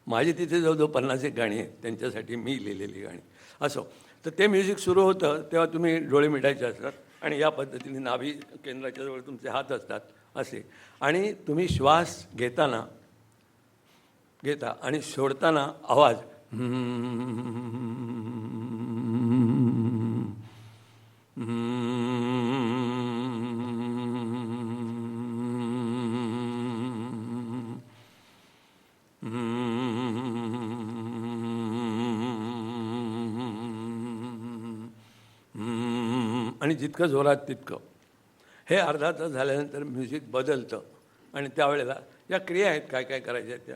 माझी तिथे जवळजवळ 50 गाणी आहेत त्यांच्यासाठी मी लिहिलेली गाणी. असो, तर ते म्युझिक सुरू होतं तेव्हा तुम्ही डोळे मिटायचे असतात आणि या पद्धतीने नाभी केंद्राच्या जवळ तुमचे हात असतात असे. आणि तुम्ही श्वास घेता आणि सोडताना आवाज आणि जितकं जोरात तितकं. हे अर्धा तास झाल्यानंतर म्युझिक बदलतं आणि त्यावेळेला या क्रिया आहेत काय काय करायच्या त्या.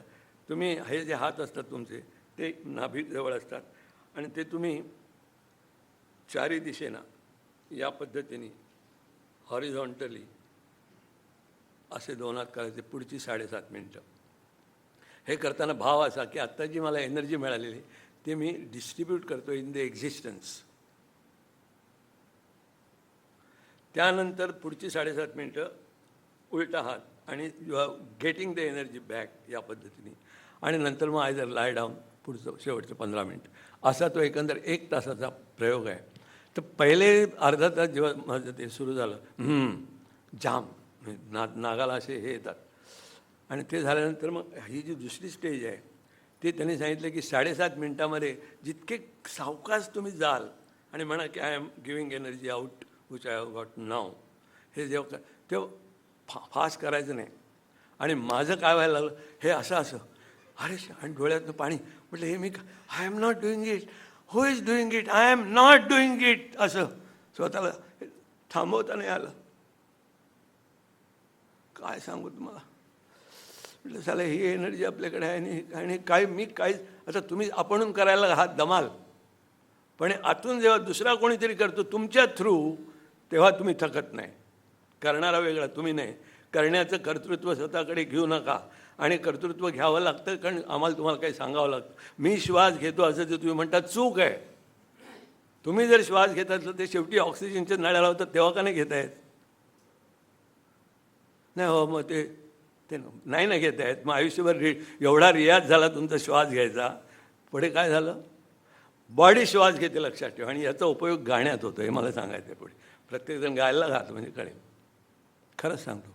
तुम्ही हे जे हात असतात तुमचे ते नाभीजवळ असतात आणि ते तुम्ही चारी दिशेनं या पद्धतीने हॉरिझॉन्टली असे 2 हात करायचे पुढची 7.5 मिनटं. हे करताना भाव असा की आत्ता जी मला एनर्जी मिळालेली ते मी डिस्ट्रीब्यूट करतो इन द एक्झिस्टन्स. त्यानंतर पुढची 7.5 मिनटं उलटा हात आणि you are getting the energy back या पद्धतीने. आणि नंतर मग आय जर लाय डाऊन पुढचं शेवटचं 15 मिनिट असा तो एकंदर 1 तासाचा प्रयोग आहे. तर पहिले अर्धा तास जेव्हा माझं ते सुरू झालं जाम नागाला असे हे येतात. आणि ते झाल्यानंतर मग ही जी दुसरी स्टेज आहे ते त्यांनी सांगितलं की 7.5 मिनिटामध्ये जितके सावकाश तुम्ही जाल आणि म्हणा की I am giving energy out which I have got now, हे जेव्हा तेव्हा फास्ट करायचं नाही. आणि माझं काय व्हायला लागलं, हे असं असं अरे आणि डोळ्यातनं पाणी म्हटलं हे मी I am not doing it, who is doing it, I am not doing it, असं स्वतःला थांबवता नाही आलं. काय सांगू तुम्हाला, म्हटलं साला ही एनर्जी आपल्याकडे आहे आणि काय मी काय आता तुम्ही आपणून करायला हात दमाल, पण आतून जेव्हा दुसरा कोणीतरी करतो तुमच्या थ्रू तेव्हा तुम्ही थकत नाही. करणारा वेगळा, तुम्ही नाही. करण्याचं कर्तृत्व स्वतःकडे घेऊ नका. आणि कर्तृत्व घ्यावं लागतं कारण आम्हाला तुम्हाला काही सांगावं लागतं. मी श्वास घेतो असं जे तुम्ही म्हणता चूक आहे. तुम्ही जर श्वास घेत असलं ते शेवटी ऑक्सिजनच्या नळ्या लावतात तेव्हा का नाही घेता येत? नाही हो, मग ते नाही ना घेता येत. मग आयुष्यभर एवढा रियाज झाला तुमचा श्वास घ्यायचा, पुढे काय झालं? बॉडी श्वास घेते, लक्षात ठेवा. आणि याचा उपयोग गाण्यात होतो हे मला सांगायचं आहे. पुढे प्रत्येकजण गायला घालतो म्हणजे कळेल. खरंच सांगतो,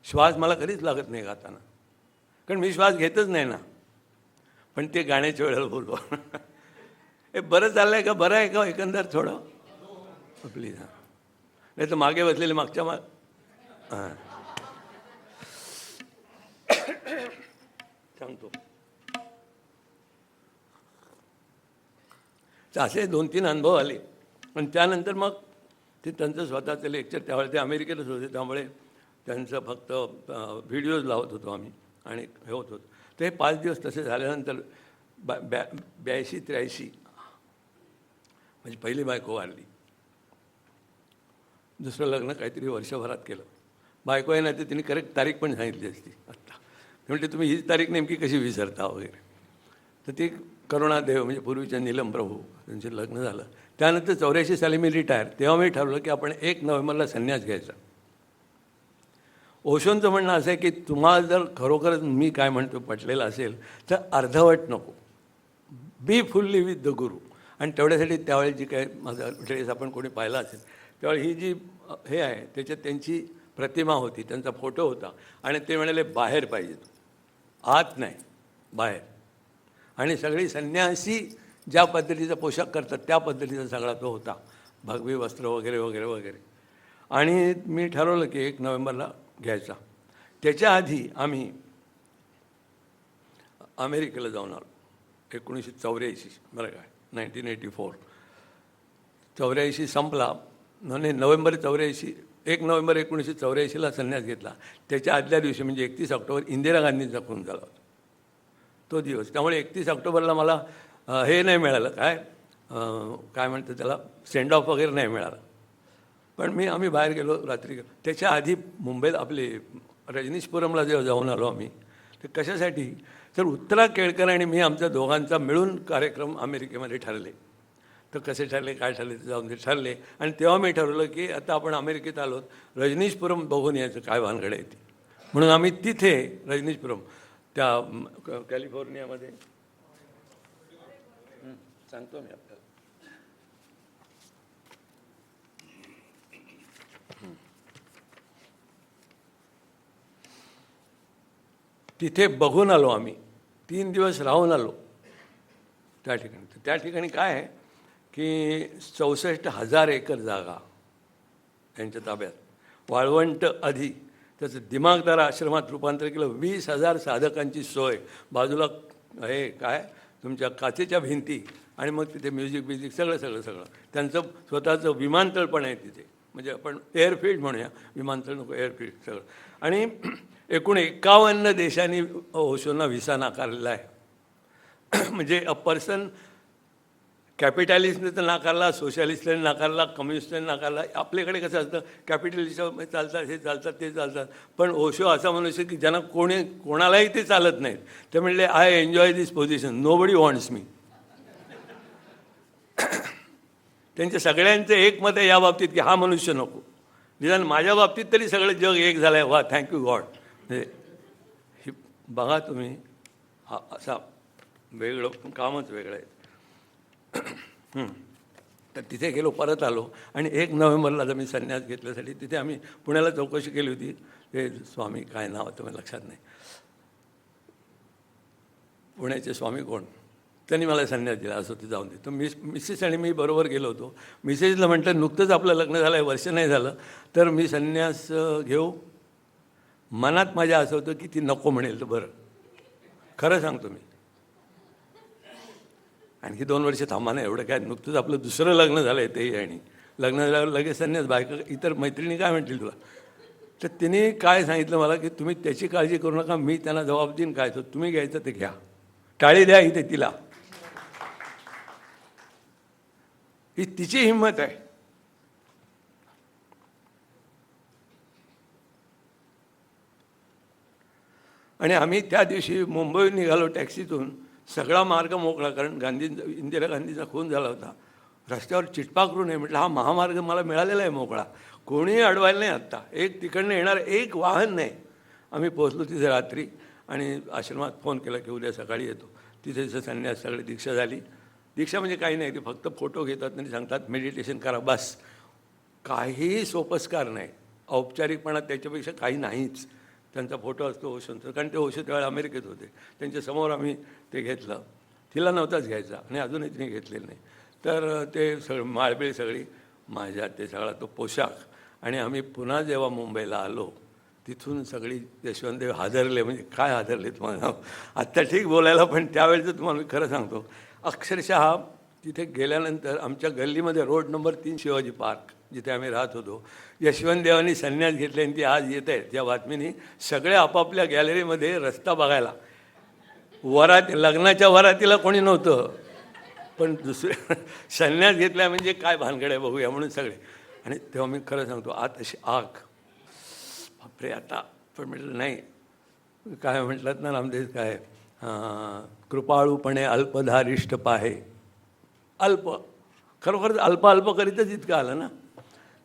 श्वास मला कधीच लागत नाही गाताना, कारण मी श्वास घेतच नाही ना. पण ते गाण्याच्या वेळेला बोललो हे बरं चाललं आहे का, बरं आहे का एकंदर थोडं प्लीज. हां, नाही तर मागे बसलेले मागच्या हां सांगतो. तर असे 2-3 अनुभव आले. आणि त्यानंतर मग ते त्यांचं स्वतःचं लेक्चर, त्यावेळेला ते अमेरिकेतच होते त्यामुळे त्यांचं फक्त व्हिडिओज लावत होतो आम्ही आणि हे होत होतं. तर हे 5 दिवस तसे झाल्यानंतर 82-83 म्हणजे पहिली बायको वारली. दुसरं लग्न काहीतरी वर्षभरात केलं. बायको आहे ना, ते तिने करेक्ट तारीख पण सांगितली असती आत्ता. म्हणजे तुम्ही हीच तारीख नेमकी कशी विसरता वगैरे. तर ती करुणादेव म्हणजे पूर्वीच्या नीलम प्रभू त्यांचे लग्न झालं. त्यानंतर 84 साली मी रिटायर. तेव्हा मी ठरवलं की आपण 1 नोव्हेंबरला संन्यास घ्यायचा. ओशोंचं म्हणणं असं आहे की तुम्हाला जर खरोखरच मी काय म्हणतो पटलेलं असेल तर अर्धवट नको, बी फुल्ली विथ द गुरु. आणि तेवढ्यासाठी त्यावेळी जी काय माझा ड्रेस आपण कोणी पाहिला असेल त्यावेळी ही जी हे आहे त्याच्यात त्यांची प्रतिमा होती, त्यांचा फोटो होता. आणि ते म्हणाले बाहेर पाहिजे, आत नाही बाहेर. आणि सगळी संन्यासी ज्या पद्धतीचा पोशाख करतात त्या पद्धतीचा सगळा तो होता, भगवी वस्त्र वगैरे वगैरे वगैरे. आणि मी ठरवलं की 1 नोव्हेंबरला घ्यायचा. त्याच्या आधी आम्ही अमेरिकेला जाऊन आलो 1984, बरं काय 1984. 84 संपला म्हणजे नोव्हेंबर 84, 1 नोव्हेंबर 1984ला संन्यास घेतला. त्याच्या आदल्या दिवशी म्हणजे 31 ऑक्टोबर इंदिरा गांधींचा खून झाला होता तो दिवस. त्यामुळे 31 ऑक्टोबरला मला हे नाही मिळालं, काय म्हणतं त्याला, सेंड ऑफ वगैरे नाही मिळाला. पण आम्ही बाहेर गेलो, रात्री गेलो. त्याच्या आधी मुंबईत आपले रजनीशपुरमला जेव्हा जाऊन आलो आम्ही, तर कशासाठी, तर उत्तरा केळकर आणि मी आमच्या दोघांचा मिळून कार्यक्रम अमेरिकेमध्ये ठरले. तर कसे ठरले काय ठरले ते जाऊन ते ठरले. आणि तेव्हा मी ठरवलं की आता आपण अमेरिकेत आलो, रजनीशपुरम बघून यायचं काय भानगड आहे ती. म्हणून आम्ही तिथे रजनीशपुरम त्या कॅलिफोर्नियामध्ये सांगतो मी आपल्याला. तिथे बघून आलो आम्ही, 3 दिवस राहून आलो त्या ठिकाणी. त्या ठिकाणी काय आहे की 64,000 एकर जागा त्यांच्या ताब्यात, वाळवंट आधी त्याचं दिमागदार आश्रमात रूपांतर केलं. 20,000 साधकांची सोय, बाजूला हे काय तुमच्या काचेच्या भिंती, आणि मग तिथे म्युझिक सगळं सगळं सगळं. त्यांचं स्वतःचं विमानतळ पण आहे तिथे, म्हणजे आपण एअरफील्ड म्हणूया, विमानतळ नको एअरफील्ड सगळं. आणि एकूण 51 देशांनी ओशोंना व्हिसा नाकारलेला आहे. म्हणजे अ पर्सन, कॅपिटॅलिस्टने तर नाकारला, सोशलिस्टने नाकारला, कम्युनिस्टने नाकारला. आपल्याकडे कसं असतं, कॅपिटलिस्ट चालतात, हे चालतात ते चालतात. पण ओशो असा मनुष्य की ज्यांना कोणालाही ते चालत नाहीत. ते म्हणले I enjoy this position, nobody wants me. त्यांच्या सगळ्यांचं एक मत आहे या बाबतीत की हा मनुष्य नको. निदान माझ्या बाबतीत तरी सगळं जग एक झालं आहे. वा, थँक्यू गॉड. हे ही बघा तुम्ही, हा असा वेगळं कामच वेगळं आहे. तर तिथे गेलो, परत आलो आणि 1 नोव्हेंबरला जर मी संन्यास घेतल्यासाठी तिथे आम्ही पुण्याला चौकशी केली होती. ते स्वामी काय नाव होतं मला लक्षात नाही, पुण्याचे स्वामी कोण, त्यांनी मला संन्यास दिला. असं ते जाऊन दे. तर मिसेस आणि मी बरोबर गेलो होतो. मिसेसला म्हटलं नुकतंच आपलं लग्न झालं आहे, वर्ष नाही झालं, तर मी संन्यास घेऊ. मनात माझ्या असं होतं की ती नको म्हणेल. तर बरं, खरं सांगतो मी, आणखी 2 वर्ष थांबा ना, एवढं काय, नुकतंच आपलं दुसरं लग्न झालं आहे तेही, आणि लग्न झाल्यावर लगेच संन्यास. बायका इतर मैत्रिणी काय म्हणतील तुला. तर तिने काय सांगितलं मला की तुम्ही त्याची काळजी करू नका, मी त्यांना जबाब देईन, काय तर तुम्ही घ्यायचं ते घ्या, टाळी द्या इथे तिला. ही तिची हिंमत आहे. आणि आम्ही त्या दिवशी मुंबईहून निघालो टॅक्सीतून. सगळा मार्ग मोकळा, कारण इंदिरा गांधीचा खून झाला होता. रस्त्यावर चिटपाकरू नये म्हटलं, हा महामार्ग मला मिळालेला आहे मोकळा, कोणीही अडवायला नाही. आत्ता एक तिकडनं येणार एक वाहन नाही. आम्ही पोहोचलो तिथे रात्री आणि आश्रमात फोन केला की उद्या सकाळी येतो. तिथे संन्यास सगळी दीक्षा झाली. दीक्षा म्हणजे काही नाही, ते फक्त फोटो घेतात आणि सांगतात मेडिटेशन करा, बस. काहीही सोपस्कार नाही, औपचारिकपणा त्याच्यापेक्षा काही नाहीच. त्यांचा फोटो असतो ओशोंचा, कारण ते ओशो त्यावेळेला अमेरिकेत होते. त्यांच्यासमोर आम्ही ते घेतलं. तिला नव्हताच घ्यायचा आणि अजूनही तिने घेतलेलं नाही. तर ते सगळं माळबीळ सगळी माझ्या, ते सगळा तो पोशाख. आणि आम्ही पुन्हा जेव्हा मुंबईला आलो, तिथून सगळी यशवंतदेव हादरले. म्हणजे काय हादरले तुम्हाला आत्ता ठीक बोलायला, पण त्यावेळेचं तुम्हाला मी खरं सांगतो. अक्षरशः तिथे गेल्यानंतर आमच्या गल्लीमध्ये रोड नंबर 3 शिवाजी पार्क जिथे आम्ही राहत होतो, यशवंतदेवांनी संन्यास घेतले आणि ती आज येत आहेत त्या बातमीने. सगळे आपापल्या गॅलरीमध्ये रस्ता बघायला. लग्नाच्या वरातीला कोणी नव्हतं, पण दुसरे संन्यास घेतला म्हणजे काय भानगड आहे बघूया म्हणून सगळे. आणि तेव्हा मी खरं सांगतो, आत अशी आग, बापरे आता. पण म्हटलं नाही, काय म्हटलं ना रामदेव, काय कृपाळूपणे अल्पधारिष्ट पाहे. अल्प, खरोखरच अल्प अल्प करीतच इतकं आलं ना.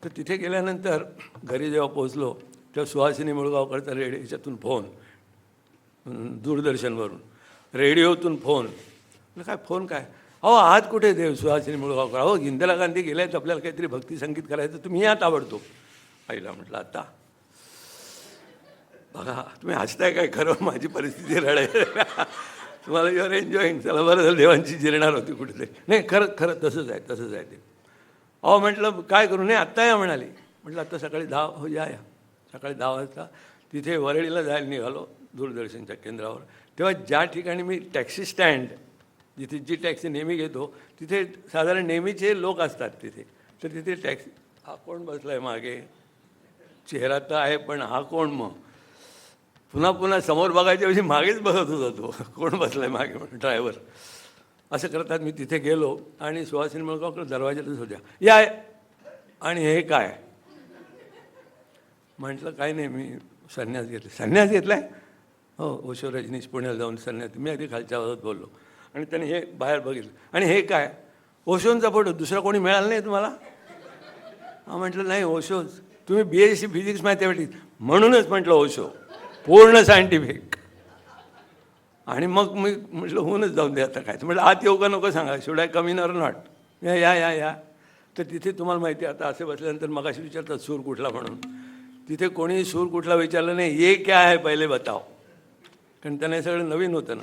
तर तिथे गेल्यानंतर घरी जेव्हा पोचलो तेव्हा सुहासिनी मुळगावकरचा रेडिओच्यातून फोन, दूरदर्शनवरून रेडिओतून फोन. काय फोन काय, अहो आहात कुठे देव सुहासिनी मुळगावकर, अहो इंदिरा गांधी गेले आहेत, आपल्याला काहीतरी भक्ती संगीत करायचं, तुम्ही यात आवडतो. आईला म्हटलं आता बघा तुम्ही हसताय काय, खरं माझी परिस्थिती रडाय तुम्हाला युअर एन्जॉईंग. चला बरं झालं, देवांची जिरणार होती कुठेतरी. नाही खरं खरं तसंच आहे, तसंच आहे ते. अहो म्हटलं काय करू, नाही आत्ता या म्हणाली. म्हटलं आत्ता सकाळी 10 हो या सकाळी 10 वाजता तिथे वरळीला जायला निघालो दूरदर्शनच्या केंद्रावर. तेव्हा ज्या ठिकाणी मी टॅक्सी स्टँड, जिथे जी टॅक्सी नेहमी घेतो, तिथे साधारण नेहमीचे लोक असतात तिथे. तर तिथे टॅक्सी, हा कोण बसला आहे मागे, चेहरा तर आहे पण हा कोण. मग पुन्हा पुन्हा समोर बघायच्या वेळी मागेच बघत होता तो, कोण बसला आहे मागे म्हणून, ड्रायव्हर. असं करतात मी तिथे गेलो आणि सुहासिनी मुळगावकर दरवाज्यातच होत्या. या आणि हे काय म्हटलं, काय नाही मी संन्यास घेतला. संन्यास घेतला आहे, हो ओशो रजनीश पुण्याला जाऊन संन्यास. मी अगदी खालच्या आवाजात बोललो आणि त्याने हे बाहेर बघितलं. आणि हे काय, ओशोंचा फोटो, दुसरा कोणी मिळाला नाही तुम्हाला. हा म्हटलं नाही ओशोच. तुम्ही BSc फिजिक्स मॅथमॅटिक्स, म्हणूनच म्हटलं ओशो, पूर्ण सायंटिफिक. आणि मग मी म्हटलं होऊनच जाऊन दे आता काय. म्हटलं आत येऊ का नको सांगा, should I come in or not. या या या या तर तिथे तुम्हाला माहिती आहे आता असे बसल्यानंतर मगाशी विचारतात सूर कुठला म्हणून. तिथे कोणी सूर कुठला विचारलं नाही, ये क्या है पहिले बताओ, कारण त्यांना हे सगळं नवीन होतं ना.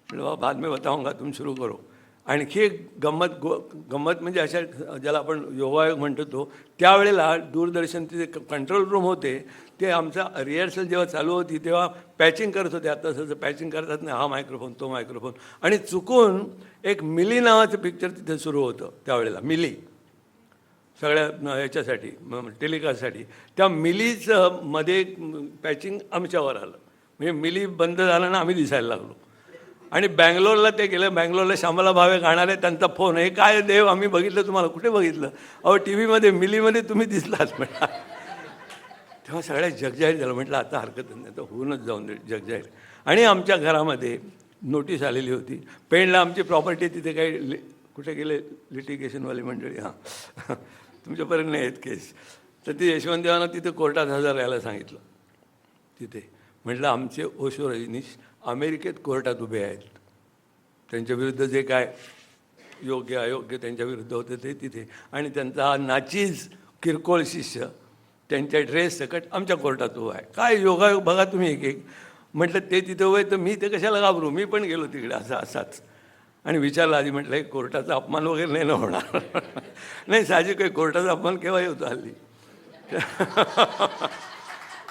म्हटलं बाबा बाद में बताऊंगा, तुम सुरू करो. आणखी एक गंमत म्हणजे अशा ज्याला आपण योगायोग म्हणतो तो, त्यावेळेला दूरदर्शन तिथे कंट्रोल रूम होते, ते आमचा रिहर्सल जेव्हा चालू होती तेव्हा पॅचिंग करत होते. आता तसं पॅचिंग करतात नाही, हा मायक्रोफोन तो मायक्रोफोन. आणि चुकून एक मिली नावाचं पिक्चर तिथे सुरू होतं त्यावेळेला, मिली, सगळ्या याच्यासाठी टेलिकास्टसाठी. त्या मिलीचं मध्ये पॅचिंग आमच्यावर आलं, म्हणजे मिली बंद झालं ना, आम्ही दिसायला लागलो. आणि बँगलोरला ते गेलं. बँगलोरला श्यामला भावे गाणारे, त्यांचा फोन, हे काय देव आम्ही बघितलं तुम्हाला, कुठे बघितलं, अहो टी व्हीमध्ये मिलीमध्ये तुम्ही दिसलात म्हटलं. तेव्हा सगळ्या जगजाहीर झालं. म्हटलं आता हरकत नाही, तर होऊनच जाऊन दे जगजाहीर. आणि आमच्या घरामध्ये नोटीस आलेली होती, पेणला आमची प्रॉपर्टी, तिथे काही कुठे गेले लिटिगेशनवाली मंडळी, हां तुमच्यापर्यंत नाही आहेत केस. तर ती यशवंतदेवांना तिथे कोर्टात हजर राहायला सांगितलं तिथे. म्हटलं आमचे ओशो रजनीश अमेरिकेत कोर्टात उभे आहेत, त्यांच्या विरुद्ध जे काय योग्य अयोग्य त्यांच्या विरुद्ध होतं ते तिथे, आणि त्यांचा हा नाचीज किरकोळ शिष्य त्यांच्या ड्रेस सकट आमच्या कोर्टात उभा आहे. काय योगायोग बघा तुम्ही एक एक. म्हटलं ते तिथे उभे तर मी ते कशाला घाबरू, मी पण गेलो तिकडे असाच. आणि विचारलं आधी, म्हटलं हे कोर्टाचा अपमान वगैरे नाही ना होणार? नाही, साहजिक काही कोर्टाचा अपमान केव्हाही होतो हल्ली.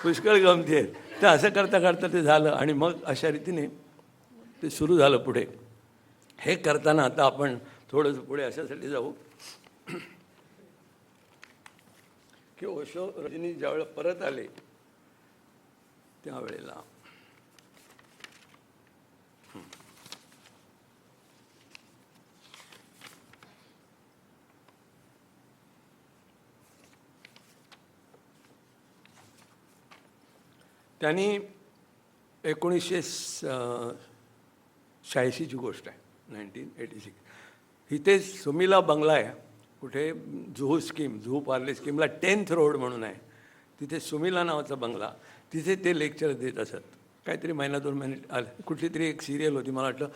पुष्कळ गमती आहेत. तर असं करता करता ते झालं आणि मग अशा रीतीने ते सुरू झालं पुढे. हे करताना आता आपण थोडंसं पुढे अशासाठी जाऊ की ओशो रजनी ज्यावेळेला परत आले त्यावेळेला त्यांनी 1986ची गोष्ट आहे, 1986. इथे सुमिला बंगला आहे कुठे, जुहू पार्ले स्कीमला 10th रोड म्हणून आहे, तिथे सुमिला नावाचा बंगला. तिथे ते लेक्चर देत असत. काहीतरी महिना 2 महिने आले, कुठली तरी एक सिरियल होती, मला वाटलं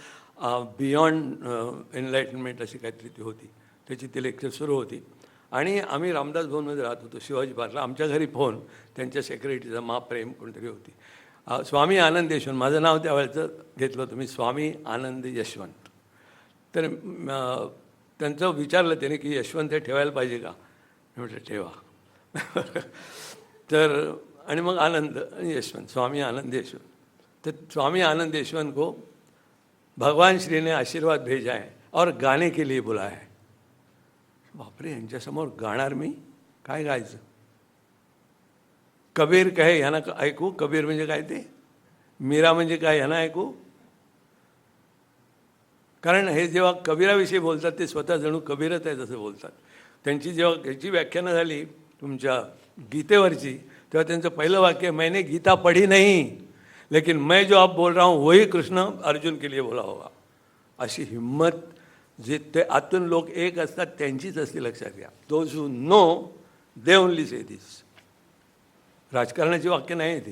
बियॉन्ड एनलाइटनमेंट अशी काहीतरी ती होती, त्याची ती लेक्चर सुरू होती. आणि आम्ही रामदास भवनमध्ये राहत होतो शिवाजी पार्कला. आमच्या घरी फोन त्यांच्या सेक्रेटरीचा प्रेम कोणतरी होती, स्वामी आनंद यशवंत, माझं नाव त्यावेळेचं घेतलं होतं मी, स्वामी आनंद यशवंत. तर त्यांचं विचारलं त्याने की यशवंत हे ठेवायला पाहिजे का? मी म्हटलं ठेवा. तर आणि मग आनंद यशवंत, स्वामी आनंद यशवंत. तर स्वामी आनंद यशवंत को भगवान श्री ने आशीर्वाद भेजा है और गाने के लिए बुलाया है. बापरे, यांच्यासमोर गाणार मी? काय गायचं? कबीर कहे ह्यांना ऐकू? कबीर म्हणजे काय ते, मीरा म्हणजे काय ह्यांना ऐकू? कारण हे जेव्हा कबीराविषयी बोलतात ते स्वतः जणू कबीरच आहे तसं बोलतात. त्यांची जेव्हा ह्याची व्याख्यानं झाली तुमच्या गीतेवरची, तेव्हा त्यांचं पहिलं वाक्य, मैंने गीता पढ़ी नहीं लेकिन मैं जो आप बोल रहा हूँ वही कृष्ण अर्जुन के लिए बोला होगा. अशी हिम्मत जे ते आतून लोक एक असतात त्यांचीच असते, लक्षात घ्या. Those who know they only say this. राजकारणाची वाक्य नाही ती.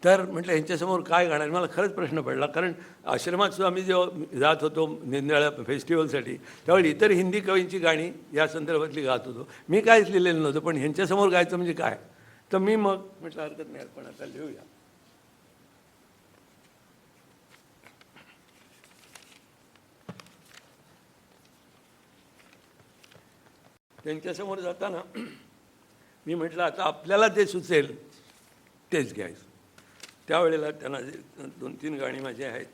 तर म्हटलं यांच्यासमोर काय गाणार? मला खरंच प्रश्न पडला, कारण आश्रमात सुद्धा आम्ही जेव्हा जात होतो निंदाळ्या फेस्टिवलसाठी त्यावेळी इतर हिंदी कवींची गाणी या संदर्भातली गात होतो. मी काहीच लिहिलेलं नव्हतं, पण ह्यांच्यासमोर गायचं म्हणजे काय? तर मी मग म्हटलं हरकत नाही, पण आता लिहूया. त्यांच्यासमोर जाताना मी म्हटलं आता आपल्याला जे सुचेल तेच घ्यायचं. त्यावेळेला त्यांना जे 2-3 गाणी माझी आहेत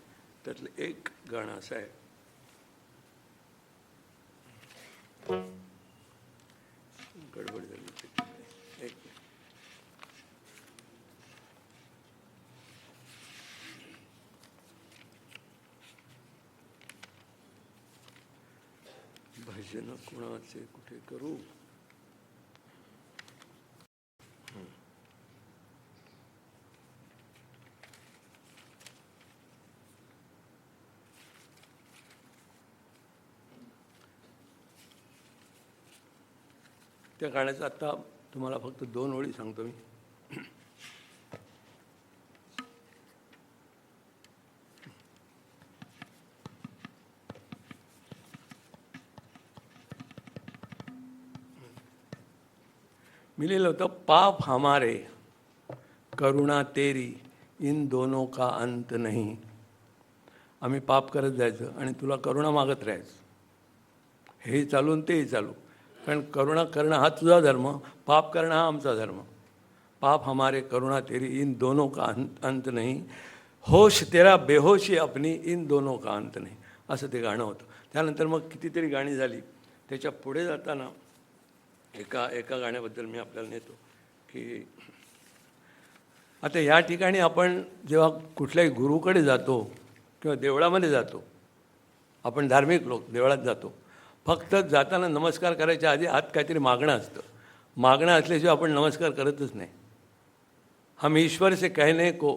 त्यातलं एक गाणं असं आहे, गडबड झाली एक, भजन कुणाचे कुठे करू? त्या गाण्याचं आत्ता तुम्हाला फक्त 2 ओळी सांगतो मी. मी लिहिलं होतं, पाप हमारे करुणा तेरी इन दोनों का अंत नहीं. आम्ही पाप करत जायचं आणि तुला करुणा मागत राहायचं, हेही चालू आणि तेही चालू. कारण करुणा करणं हा तुझा धर्म, पाप करणं हा आमचा धर्म. पाप हमारे करुणा तेरी इन दोनों का अंत नहीं, होश तेरा बेहोशी अपनी इन दोनों का अंत नहीं, असं ते गाणं होतं. त्यानंतर मग कितीतरी गाणी झाली. त्याच्या पुढे जाताना एका गाण्याबद्दल मी आपल्याला नेतो की आता या ठिकाणी आपण जेव्हा कुठल्याही गुरुकडे जातो किंवा देवळामध्ये जातो, आपण धार्मिक लोक देवळात जातो, फक्त जाताना नमस्कार करायच्या आधी आत काहीतरी मागणं असतं. मागणं असल्याशिवाय आपण नमस्कार करतच नाही. हम ईश्वर से कहने को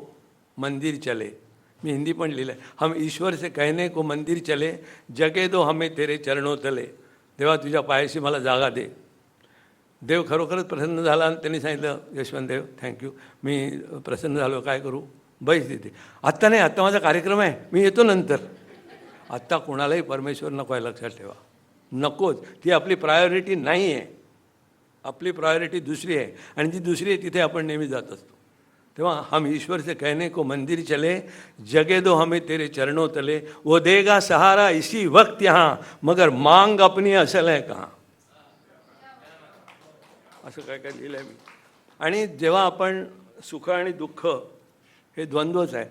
मंदिर चले, मी हिंदी पण लिहिलं आहे, हम ईश्वर से कहने को मंदिर चले, जगे दो हमें तेरे चरणों तले, देवा तुझ्या पायाशी मला जागा दे. देव खरोखरच प्रसन्न झाला आणि त्यांनी सांगितलं, यशवंत देव थँक्यू, मी प्रसन्न झालो, काय करू, बैस तिथे. आत्ता नाही, आत्ता माझा कार्यक्रम आहे, मी येतो नंतर. आत्ता कोणालाही परमेश्वर नको आहे, लक्षात ठेवा. नकोच, ती आपली प्रायोरिटी नाही आहे. आपली प्रायोरिटी दुसरी आहे, आणि जी दुसरी आहे तिथे आपण नेहमी जात असतो. तेव्हा हम ईश्वर से कहने को मंदिर चले, जगे दो हमें तेरे चरणों तले, वो देगा सहारा इसी वक्त यहाँ, मगर मांग अपनी असल है कहाँ. असं काय काय लिहिलं आहे मी. आणि जेव्हा आपण सुख आणि दुःख हे द्वंद्वच आहे,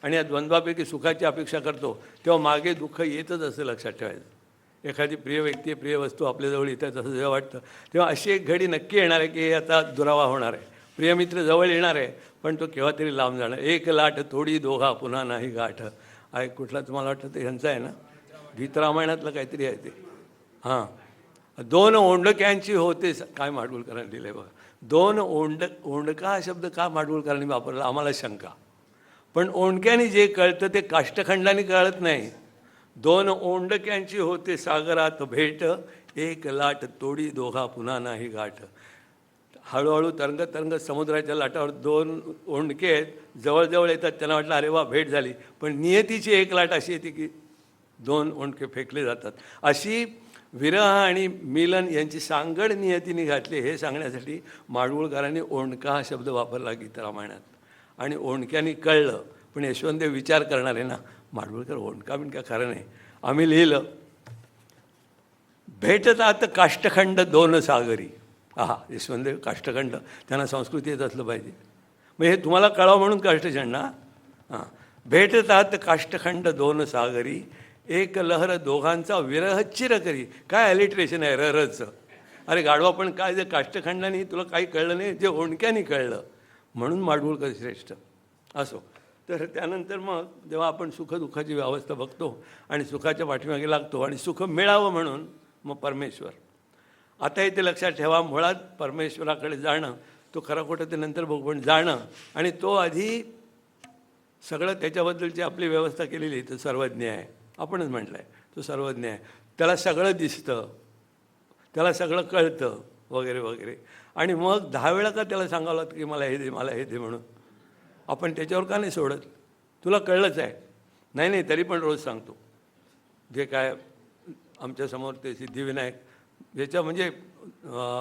आणि या द्वंद्वापैकी सुखाची अपेक्षा करतो, तेव्हा मागे दुःख येतच असं लक्षात ठेवायचं. एखादी प्रिय व्यक्ती, प्रिय वस्तू आपल्याजवळ येतात असं जेव्हा वाटतं, तेव्हा अशी एक घडी नक्की येणार आहे की हे आता दुरावा होणार आहे. प्रियमित्र जवळ येणार आहे, पण तो केव्हा तरी लांब जाणार. एक लाट थोडी दोघा पुन्हा नाही गाठ. आहे कुठला तुम्हाला वाटतं ते ह्यांचं आहे ना, गीतरामायणातलं काहीतरी आहे ते. हां, दोन ओंडक्यांची होते, काय माडगुळकरांनी लिहिलं आहे बघा. दोन ओंडका हा शब्द का माडगुळकरांनी वापरला आम्हाला शंका. पण ओंडक्याने जे कळतं ते काष्ठखंडाने कळत नाही. दोन ओंडक्यांची होते सागरात भेट, एक लाट तोडी दोघा पुन्हा नाही गाठ. हळूहळू तरंग तरंग समुद्राच्या लाटावर दोन ओंडके आहेत, जवळजवळ येतात, त्यांना वाटलं अरे वा भेट झाली. पण नियतीची एक लाट अशी येते की दोन ओंडके फेकले जातात. अशी विरह आणि मिलन यांची सांगड नियतीने घातली, हे सांगण्यासाठी माडगुळकरांनी ओंडका हा शब्द वापरला गीतरामायणात. आणि ओंडक्याने कळलं. पण यशवंतदेव विचार करणार आहे ना, माडगुळकर ओंडका बिनका खरं नाही. आम्ही लिहिलं, भेटतात काष्ठखंड दोन सागरी. हा, यशवंतदेव काष्ठखंड, त्यांना संस्कृती येत असलं पाहिजे. मग हे तुम्हाला कळावं म्हणून काष्ठखंड ना. हां, भेटतात काष्ठखंड दोन सागरी, एक लहर दोघांचा विरह चिरकरी. काय अलिट्रेशन आहे रचं. अरे गाढवा, पण काय जे काष्ठखंडाने तुला काही कळलं नाही, जे ओंडक्याने कळलं, म्हणून माडगुळकर श्रेष्ठ. असो. तर त्यानंतर मग जेव्हा आपण सुखदुःखाची व्यवस्था बघतो आणि सुखाच्या पाठीमागे लागतो, आणि सुख मिळावं म्हणून मग परमेश्वर. आता इथे लक्षात ठेवा, मुळात परमेश्वराकडे जाणं, तो खरा खोटं ते नंतर बघू, पण जाणं, आणि तो आधी सगळं त्याच्याबद्दलची आपली व्यवस्था केलेली, तो सर्वज्ञ आहे. आपणच म्हटलं आहे, तो सर्वज्ञ आहे. त्याला सगळं दिसतं, त्याला सगळं कळतं वगैरे वगैरे. आणि मग 10 वेळा का त्याला सांगावं लागतं की मला हे दे, मला हे दे म्हणून. आपण त्याच्यावर का नाही सोडत, तुला कळलंच आहे. नाही नाही, तरी पण रोज सांगतो. जे काय आमच्यासमोर ते सिद्धिविनायक, ज्याच्या म्हणजे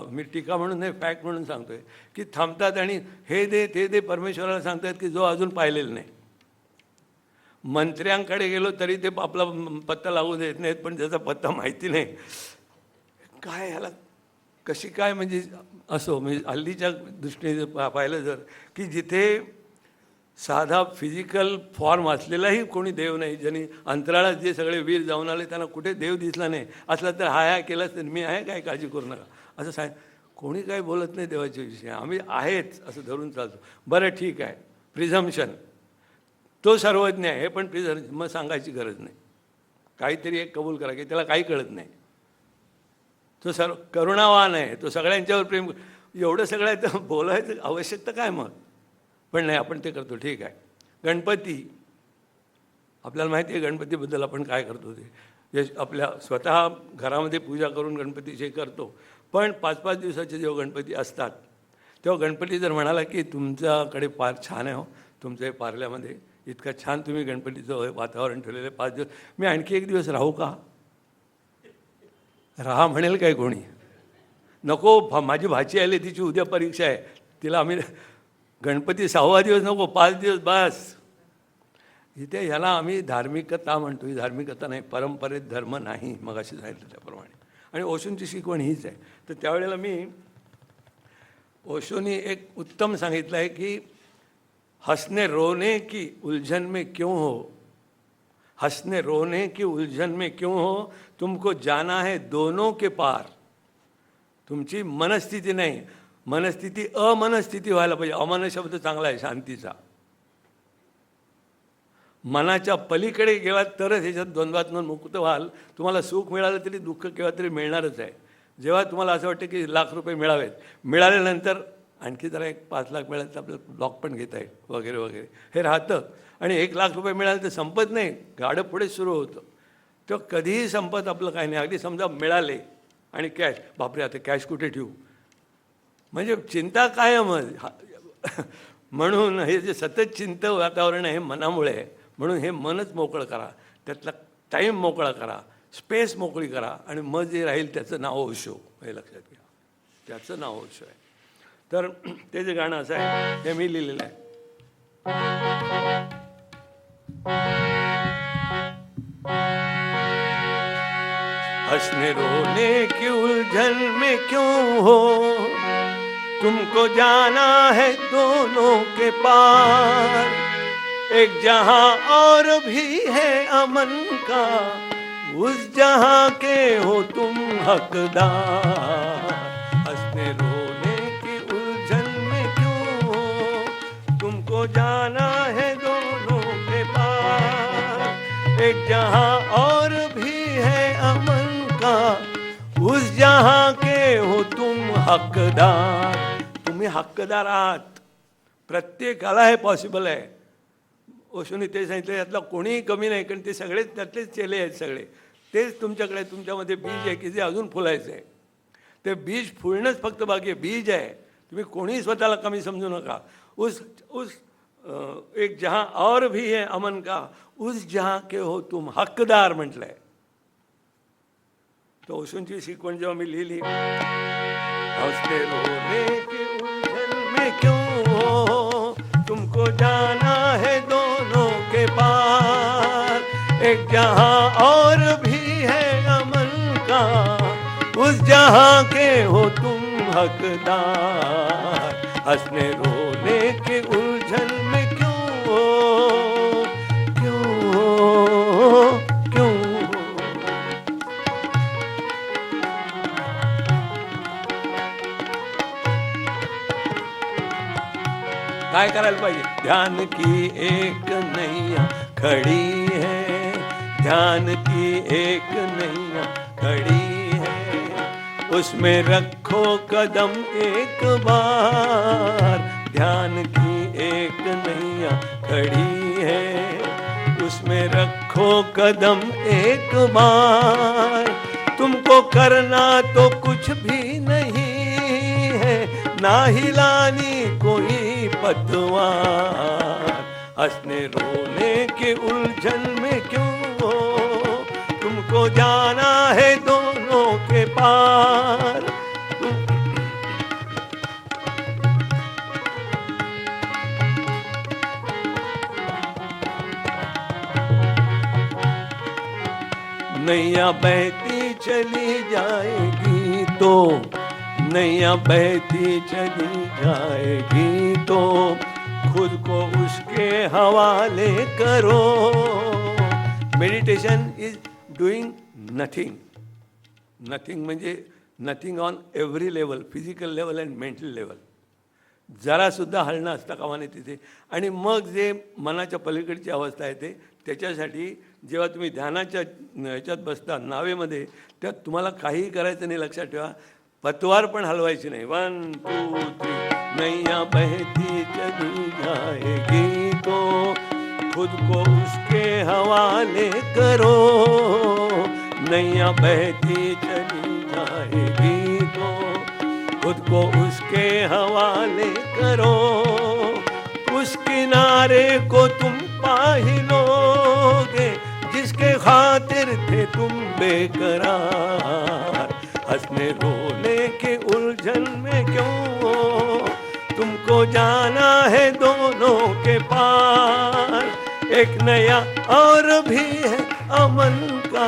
मी टीका म्हणून नाही, फॅक्ट म्हणून सांगतो आहे की थांबतात आणि हे दे ते दे परमेश्वराला सांगतात की जो अजून पाहिलेलं नाही. मंत्र्यांकडे गेलो तरी ते आपला पत्ता लागू देत नाहीत, पण त्याचा पत्ता माहिती नाही. काय ह्याला कशी काय, म्हणजे असो, म्हणजे हल्लीच्या दृष्टीने पाहिलं जर, की जिथे साधा फिजिकल फॉर्म असलेलाही कोणी देव नाही, ज्यांनी अंतराळात जे सगळे वीर जाऊन आले त्यांना कुठे देव दिसला नाही. असला तर हाय केलाच तर मी आहे, काय काळजी करू नका असं सांग. कोणी काही बोलत नाही देवाच्या विषयी, आम्ही आहेच असं धरून चालतो. बरं ठीक आहे, प्रिझम्पशन, तो सर्वज्ञ आहे, हे पण प्रिझम्पशन मग सांगायची गरज नाही. काहीतरी एक कबूल करा की त्याला काही कळत नाही, तो सर्व करुणावान आहे, तो सगळ्यांच्यावर प्रेम. एवढं सगळं आहे तर बोलायचं आवश्यकता काय मग. पण नाही, आपण ते करतो. ठीक आहे, गणपती, आपल्याला माहिती आहे गणपतीबद्दल आपण काय करतो ते. आपल्या स्वतः घरामध्ये पूजा करून गणपतीचे करतो. पण 5-5 दिवसाचे जेव्हा गणपती असतात, तेव्हा गणपती जर म्हणाला की तुमच्याकडे फार छान आहे हो, तुमच्या पार्ल्यामध्ये इतकं छान तुम्ही गणपतीचं वातावरण ठेवलेलं आहे, 5 दिवस मी आणखी 1 दिवस राहू का. राहा म्हणेल काय कोणी. नको, माझी भाची आली, तिची उद्या परीक्षा आहे, तिला आम्ही गणपती 6वा दिवस नको, 5 दिवस बस. इथे ह्याला आम्ही धार्मिकता म्हणतो. ही धार्मिकता नाही, परंपरेत धर्म नाही, मग अशी सांगितलं त्याप्रमाणे. आणि ओशोंची शिकवण हीच आहे. तर त्यावेळेला मी ओशोनी एक उत्तम सांगितलं आहे की हंसने रोने की उलझन में क्यों हो, हंसने रोने की उलझन में क्यों हो, तुमको जाना है दोनों के पार. तुमची मनस्थिती नाही, मनस्थिती अमनस्थिती व्हायला पाहिजे. अमन शब्द चांगला आहे, शांतीचा. मनाच्या पलीकडे गेलात तरच ह्याच्यात द्वंद्वातून मुक्त व्हाल. तुम्हाला सुख मिळालं तरी दुःख केव्हा तरी मिळणारच आहे. जेव्हा तुम्हाला असं वाटतं की ₹1,00,000 मिळावेत, मिळाल्यानंतर आणखी जरा 5 लाख मिळालं तर आपल्याला ब्लॉक पण घेता येईल वगैरे वगैरे, हे राहतं. आणि ₹1,00,000 मिळाले तर संपत नाही, गाडं पुढे सुरू होतं. तेव्हा कधीही संपत आपलं काही नाही. अगदी समजा मिळाले आणि कॅश, बापरे आता कॅश कुठे ठेवू, म्हणजे चिंता कायमच. म्हणून हे जे सतत चिंत वातावरण आहे हे मनामुळे आहे. म्हणून हे मनच मोकळं करा, त्यातला टाईम मोकळा करा, स्पेस मोकळी करा, आणि मग जे राहील त्याचं नाव ओशो. हे लक्षात घ्या, त्याचं नाव ओशो आहे. तर ते जे गाणं असं आहे हे मी लिहिलेलं आहे. हंसने रोने की उलझन में क्यों हो, तुमको जाना है दोनों के पार. एक जहां और भी है अमन का, उस जहां के हो तुम हकदार. हंसने रोने की उलझन में क्यों हो, तुमको जाना है दोनों के पार. एक जहां और भी है अमन का, उस जहां के हो तुम हकदार. तुम्ही हक्कदार आहात. प्रत्येकाला हे पॉसिबल आहे. ओशोने ते सांगितलं, यातला कोणीही कमी नाही, कारण ते सगळेच त्यातलेच चेले आहेत सगळे. तेच तुमच्याकडे, तुमच्यामध्ये बीज आहे की जे अजून फुलायचं आहे. ते बीज फुलणंच फक्त बाकी आहे. बीज आहे. तुम्ही कोणीही स्वतःला कमी समजू नका. उस उस एक जहां और भी है अमन का, उस जहां के हो तुम हकदार म्हटलंय. तो ओशोंची शिकवण जेव्हा मी लिहिली, हंसते रोने की उलझन में क्यों हो, तुमको जाना है दोनों के पार. एक जहां और भी है अमन का, उस जहां के हो तुम हकदार. हंसने रोने के उलझन में क्यों हो, क्यों हो, क्यों हो. काय करायला पाहिजे. ध्यान की एक नैया खड़ी है, ध्यान की एक नैया खड़ी है, उसमें रखो कदम एक बार. ध्यान की एक नैया खड़ी है, उसमें रखो कदम एक बार. तुमको करना तो कुछ भी नहीं है, ना हिलानी कोई पतवार. हंसने रोने के उलझन में क्यों हो, तुमको जाना है दोनों के पार. नैया बहती चली जाएगी तो, नैया बहती चली जाएगी तो, खुद को उसके हवाले करो. Meditation is doing nothing. Nothing म्हणजे nothing on every level, physical level and mental level. जरासुद्धा हलणं असता कामा नये तिथे. आणि मग जे मनाच्या पलीकडची अवस्था आहे ते, त्याच्यासाठी जेव्हा तुम्ही ध्यानाच्या ह्याच्यात बसता नावेमध्ये, त्यात तुम्हाला काहीही करायचं नाही. लक्षात ठेवा, पतवार पण हलवायची नाही. 1 2 3. नैया बहती चली जाएगी तो, खुद को उसके हवाले करो. नैया बहती चली जाएगी तो, खुद को उसके हवाले करो. उस किनारे को तुम पा ही लोगे, जिसके खातिर थे तुम बेकरार. हंसने रोने के उलझन में क्यों हो, तुमको जाना है दोनों के पार. एक नया और भी है अमन का,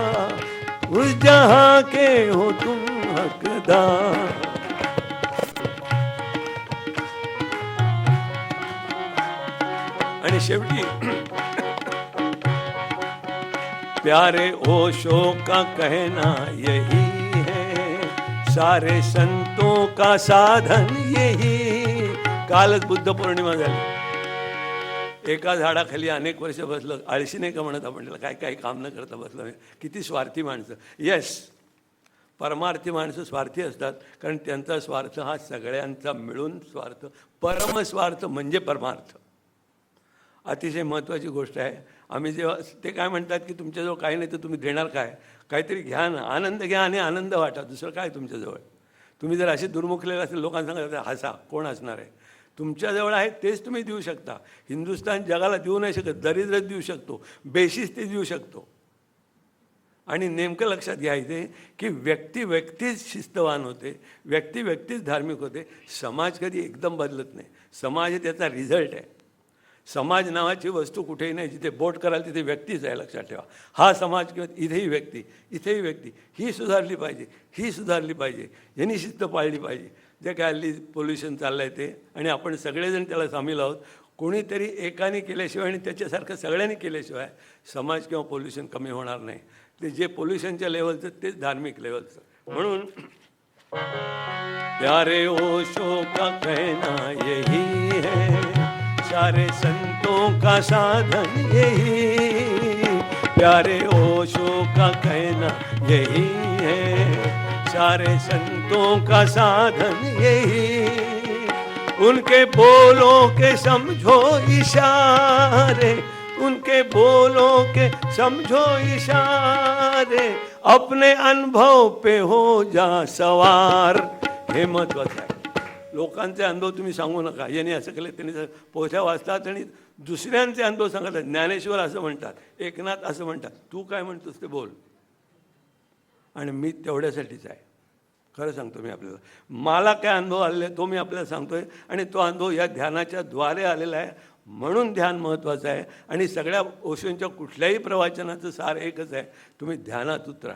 उस जहां के हो तुम हकदार. आणि शेवटी प्यारे ओशो का कहना यही है, सारे संतों का साधन यही. कालच बुद्ध पौर्णिमा झाली. एका झाडाखाली अनेक वर्ष बसलं, आळशी नाही का म्हणत आपण त्याला, काय काही काम न करता बसलं. किती स्वार्थी माणसं. येस, परमार्थी माणसं स्वार्थी असतात, कारण त्यांचा स्वार्थ हा सगळ्यांचा मिळून स्वार्थ. परमस्वार्थ म्हणजे परमार्थ. अतिशय महत्त्वाची गोष्ट आहे. आम्ही जेव्हा ते काय म्हणतात की तुमच्याजवळ काही नाही तर तुम्ही देणार काय, काहीतरी घ्या ना, आनंद घ्या आणि आनंद वाटा, दुसरं काय तुमच्याजवळ. तुम्ही जर असे दुर्मुखलेले असेल लोकांना सांगा हसा, कोण हसणार आहे? तुमच्याजवळ आहे तेच तुम्ही देऊ शकता. हिंदुस्थान जगाला देऊ नाही शकत, दरिद्रच देऊ शकतो, बेशिस्त देऊ शकतो. आणि नेमकं लक्षात घ्या इथे की व्यक्तीच शिस्तवान होते, व्यक्तीच धार्मिक होते. समाज कधी एकदम बदलत नाही. समाज हे त्याचा रिझल्ट आहे. समाज नावाची वस्तू कुठेही नाही. जिथे बोट कराल तिथे व्यक्तीच आहे, लक्षात ठेवा. हा समाज किंवा इथेही व्यक्ती ही सुधारली पाहिजे, ही सुधारली पाहिजे, यांनी शिस्त पाळली पाहिजे. जे काय हल्ली पोल्युशन चाललं आहे ते, आणि आपण सगळेजण त्याला सामील आहोत. कोणीतरी एकाने केल्याशिवाय आणि त्याच्यासारखं सगळ्यांनी केल्याशिवाय समाज किंवा पोल्युशन कमी होणार नाही. ते जे पोल्युशनच्या लेवलचं तेच धार्मिक लेवलचं. म्हणून प्यारे ओशो का कहना यही है, सारे संतों का साधन यही. प्यारे ओशो का कहना यही है, सारे संतों का साधन यही. उनके बोलों के समझो इशारे, उनके बोलों के समझो इशारे, अपने अनुभव पे हो जा सवार. हे महत्वाचं आहे. लोकांचे अनुभव तुम्ही सांगू नका. यांनी असं केलं, त्यांनी पोथ्या वाचतात आणि दुसऱ्यांचे अनुभव सांगतात. ज्ञानेश्वर असं म्हणतात, एकनाथ असं म्हणतात. तू काय म्हणतोस ते बोल. आणि मी तेवढ्यासाठीच आहे. खरं सांगतो मी आपल्याला. मला काय अनुभव आलेला आहे तो मी आपल्याला सांगतोय. आणि तो अनुभव या ध्यानाच्या द्वारे आलेला आहे. म्हणून ध्यान महत्त्वाचं आहे. आणि सगळ्या ओशोंच्या कुठल्याही प्रवचनाचं सार एकच आहे, तुम्ही ध्यानात उतरा.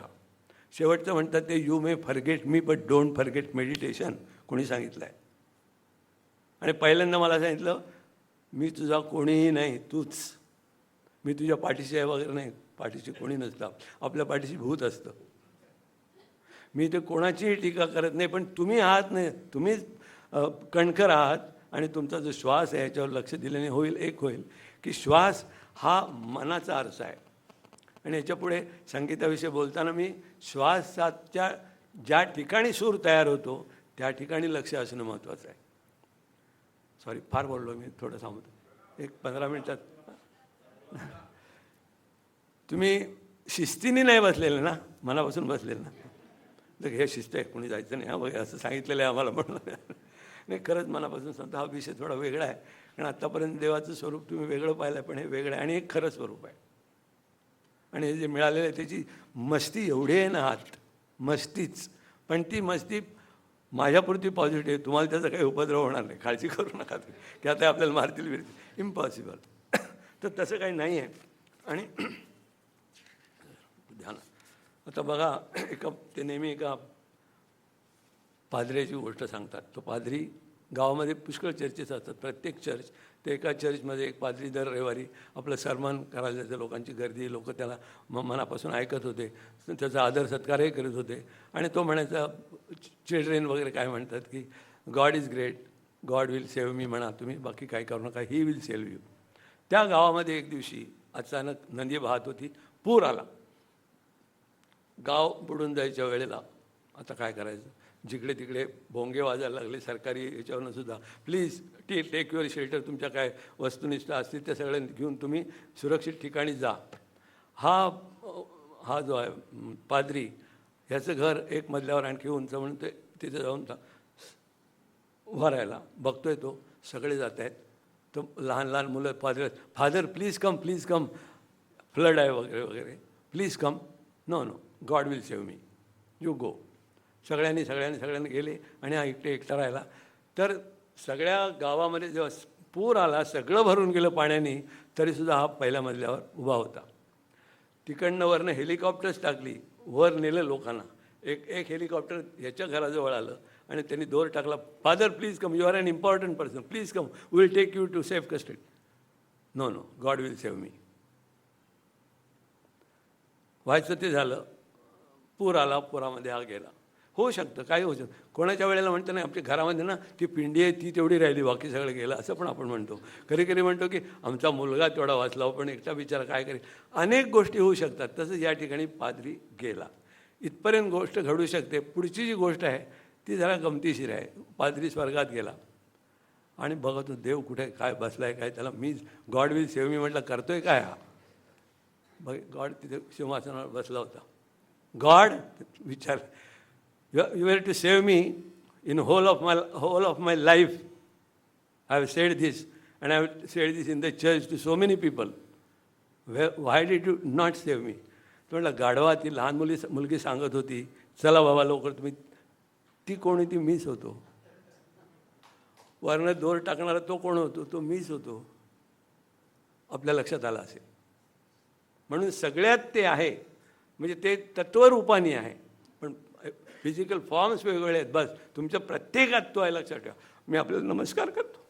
शेवटचं म्हणतात ते you may forget me but don't forget meditation. कोणी सांगितलं आहे? आणि पहिल्यांदा मला सांगितलं, मी तुझा कोणीही नाही, तूच. मी तुझ्या पाठीशी आहे वगैरे नाही. पाठीशी कोणी नसतं, आपल्या पाठीशी भूत असतं. मी ते कोणाचीही टीका करत नाही, पण तुम्ही आहात नाही, तुम्हीच कणखर आहात. आणि तुमचा जो श्वास आहे याच्यावर लक्ष दिल्याने होईल की श्वास हा मनाचा अर्थ आहे. आणि याच्यापुढे संगीताविषयी बोलताना मी श्वासाच्या ज्या ठिकाणी सूर तयार होतो त्या ठिकाणी लक्ष असणं महत्त्वाचं आहे. सॉरी, फार बोललो मी, थोडं सांगतो. 15 मिनिटात. तुम्ही शिस्तीने नाही बसलेले ना, मनापासून बसलेले ना. तर हे शिस्त आहे, कोणी जायचं नाही हा वगैरे असं सांगितलेलं आहे आम्हाला. म्हणून नाही, खरंच मनापासून सांगतो. हा विषय थोडा वेगळा आहे, कारण आत्तापर्यंत देवाचं स्वरूप तुम्ही वेगळं पाहिलं आहे, पण हे वेगळं आहे आणि एक खरं स्वरूप आहे. आणि हे जे मिळालेलं आहे त्याची मस्ती एवढी आहे ना, आत मस्तीच. पण ती मस्ती माझ्यापुरती पॉझिटिव्ह आहे. तुम्हाला त्याचा काही उपद्रव होणार नाही, काळजी करू नका तुम्ही की आता आपल्याला मारतील बिरतील. इम्पॉसिबल. तर तसं काही नाही आहे. आणि ध्यान आता बघा, ते नेहमी एका पादऱ्याची गोष्ट सांगतात. तो पादरी गावामध्ये पुष्कळ चर्चेस असतात. प्रत्येक चर्च, ते एका चर्चमध्ये एक पादरी दर रविवारी आपलं सरमन करायला जायचं. लोकांची गर्दी, लोक त्याला मनापासून ऐकत होते, त्याचा आदर सत्कारही करत होते. आणि तो म्हणायचा, चिल्ड्रेन वगैरे काय म्हणतात की God is great, God will save me म्हणा तुम्ही, बाकी काय करू नका, ही विल सेव्ह यू. त्या गावामध्ये एक दिवशी अचानक नदी वाहत होती, पूर आला. गाव बुडून जायच्या वेळेला आता काय करायचं, जिकडे तिकडे भोंगे वाजायला लागले सरकारी याच्यावरनं सुद्धा. प्लीज टेक युअर शेल्टर, तुमच्या काय वस्तुनिष्ठा असतील त्या सगळ्या घेऊन तुम्ही सुरक्षित ठिकाणी जा. हा जो आहे पादरी, ह्याचं घर एक मजल्यावर आणखी उंच, म्हणून ते तिथे जाऊन उभा राहायला बघतोय. तो सगळे जात आहेत. तर लहान लहान मुलं पादरी, फादर प्लीज कम, फ्लड आहे वगैरे वगैरे, please come. No, God will save me, you go. सगळ्यांनी गेले आणि हा एकटा राहिला. तर सगळ्या गावामध्ये जेव्हा पूर आला, सगळं भरून गेलं पाण्याने, तरीसुद्धा हा पहिल्या मजल्यावर उभा होता. तिकडनं वरनं हेलिकॉप्टर्स टाकली, वर नेलं लोकांना. एक हेलिकॉप्टर ह्याच्या घराजवळ आलं आणि त्यांनी दोर टाकला, father please come, you are an important person, please come, will take you to safe custody. No, God will save me. व्हायचं ते झालं. पूर आला, पुरामध्ये हा गेला. होऊ शकतं, काही होऊ शकतं. कोणाच्या वेळेला म्हणतं नाही, आमच्या घरामध्ये ना ती पिंडी आहे ती तेवढी राहिली, बाकी सगळं गेलं, असं पण आपण म्हणतो. कधी म्हणतो की आमचा मुलगा तेवढा वाचला, पण एकटा बिचारा काय करेल. अनेक गोष्टी होऊ शकतात. तसंच या ठिकाणी पादरी गेला. इथपर्यंत गोष्ट घडू शकते. पुढची जी गोष्ट आहे ती जरा गमतीशीर आहे. पादरी स्वर्गात गेला आणि बघतो देव कुठे काय बसलाय, काय त्याला मी गॉड विल सेव्ह मी म्हटलं, करतोय काय हा. गॉड तिथे सिंहासनावर बसला होता. गॉड विचार, you are to save me, in whole of my life, I have said this, and I have said this in the church to so many people. Why did you not save me? तो म्हटलं गाढवा ती लहान मुलगी सांगत होती, चला बाबा लवकर तुम्ही. ती कोण होती? मीच होतो. वरनं दोर टाकणारा तो कोण होतो? तो मीच होतो. आपल्या लक्षात आलं असेल. म्हणून सगळ्यात ते आहे, म्हणजे ते तत्वरूपाने आहे, पण फिजिकल फॉर्म्स वेगवेगळे आहेत. बस तुमच्या प्रत्येकात तो आहे, लक्षात ठेवा. मी आपल्याला नमस्कार करतो.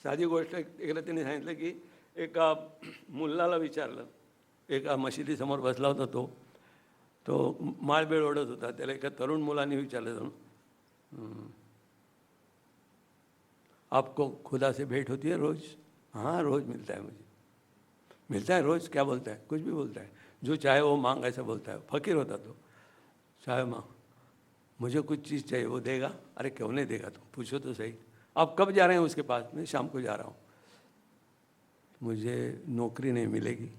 साधी गोष्ट एकदा त्यांनी सांगितलं की एका मुलाला विचारलं, एका मशिदीसमोर बसला होता तो माळबेळ ओढत होता. त्याला एका तरुण मुलाने विचारलं जाऊन, आपको खुदा से भेंट होती है रोज़? हाँ रोज़ मिलता है मुझे. मिलता है रोज़? क्या बोलता है? कुछ भी बोलता है. जो चाहे वो मांग, ऐसा बोलता है. फकीर होता तो. चाहे मांग, मुझे कुछ चीज़ चाहिए, वो देगा? अरे क्यों नहीं देगा? तुम पूछो तो सही. आप कब जा रहे हैं उसके पास? मैं शाम को जा रहा हूँ. मुझे नौकरी नहीं मिलेगी.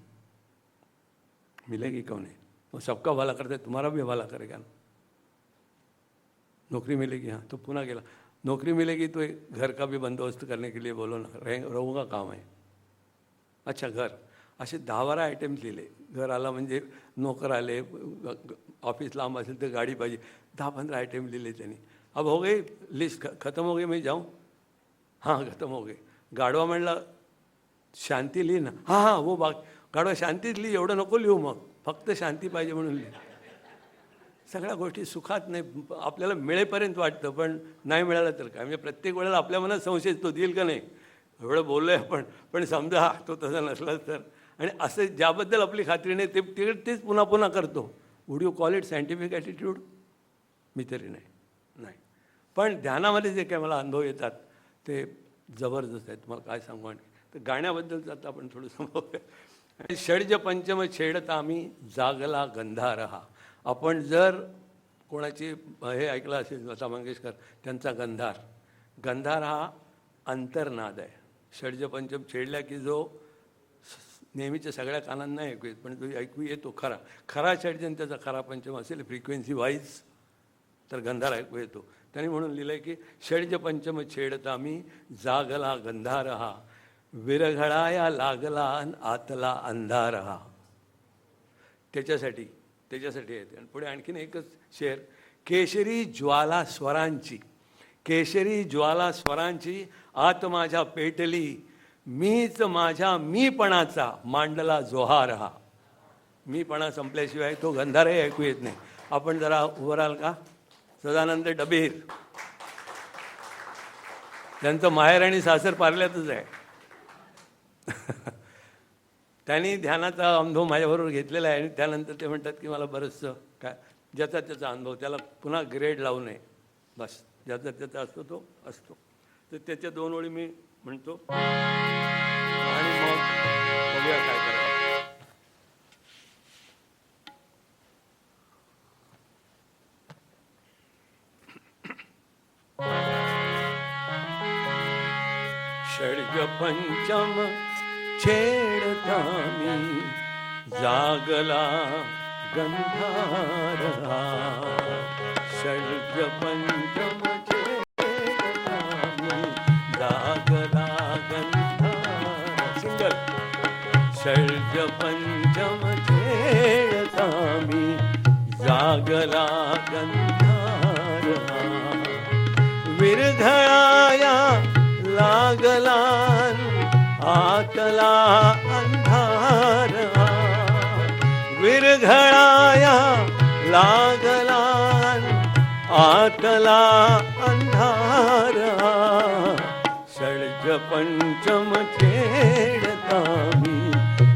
मिलेगी क्यों नहीं? वो सबका भला करता है, तुम्हारा भी भला करेगा ना. नौकरी मिलेगी. हाँ. तो पुन्हा गेला. नौकरी मिलेगी तो घर का भी बंदोबस्त करने के लिए बोलो ना. रहूँगा काम आहे. अच्छा घर. असे 10-12 आयटम्स लिहिले. घर आला म्हणजे नोकर आले, ऑफिस लांब असेल तर गाडी पाहिजे. 10-15 आयटम लिहिले त्यांनी. अब हो गई लिस्ट, खत्म हो गई, मैं जाऊँ? हाँ खत्म हो गई. गाढवा म्हणला शांती लिही ना. हां हां वो गाढवा शांतीच लिही, एवढं नको लिहू, मग फक्त शांती पाहिजे म्हणून लिही. सगळ्या गोष्टी सुखात नाही, आपल्याला मिळेपर्यंत वाटतं, पण नाही मिळालं तर काय. म्हणजे प्रत्येक वेळेला आपल्या मनात संशय तो देईल का नाही. एवढं बोललो आहे आपण, पण समजा तो तसा नसलाच तर. आणि असं ज्याबद्दल आपली खात्री नाही ते तेच पुन्हा पुन्हा करतो. Would you call it scientific attitude? मी तरी नाही. पण ध्यानामध्ये जे काय मला अनुभव येतात ते जबरदस्त आहेत. तुम्हाला काय सांगू. आणि तर गाण्याबद्दल आता आपण थोडंसं बघूया. षड्ज पंचम छेडता आम्ही जागला गंधारहा. आपण जर कोणाची हे ऐकलं असेल, लता मंगेशकर, त्यांचा गंधार हा अंतर्नाद आहे. षड्ज पंचम छेडल्या की जो नेहमीच्या सगळ्या कानांना ऐकू येत, पण तो ऐकू येतो खरा षड्जन त्याचा खरा पंचम असेल फ्रिक्वेन्सी वाईज, तर गंधार ऐकू येतो. त्यांनी म्हणून लिहिलं आहे की षड्ज पंचम छेडता मी जागला गंधारहा, विरघळाया लागला आतला अंधारहा. त्याच्यासाठी येते. आणि पुढे आणखीन एकच शेर. केशरी ज्वाला स्वरांची आत माझ्या पेटली, मीच माझ्या मीपणाचा मांडला जोहार हा. मीपणा संपल्याशिवाय तो गंधारही ऐकू येत नाही. आपण जरा उभं राहाल का? सदानंद डबीर, त्यांचं माहेर आणि सासर पार्ल्यातच आहे. त्यांनी ध्यानाचा अनुभव माझ्याबरोबर घेतलेला आहे. आणि त्यानंतर ते म्हणतात की मला बरंचसं काय ज्याचा त्याचा अनुभव, त्याला पुन्हा ग्रेड लावू नये, बस ज्याचा त्याचा असतो तो असतो. तर त्याच्या 2 ओळी मी म्हणतो आणि मग बघूया काय करायचं. षड्ज पंचम छेडता मी जागला गंधारहा. षड्ज पंचम छेडता मी जागला गंधारहा. सिंगल. षड्ज पंचम छेडता मी जागला गंधारहा. विरघळाया लागला आतला अंधार. विरघळाया लागला आतला अंधार. षड्ज पंचम छेडता मी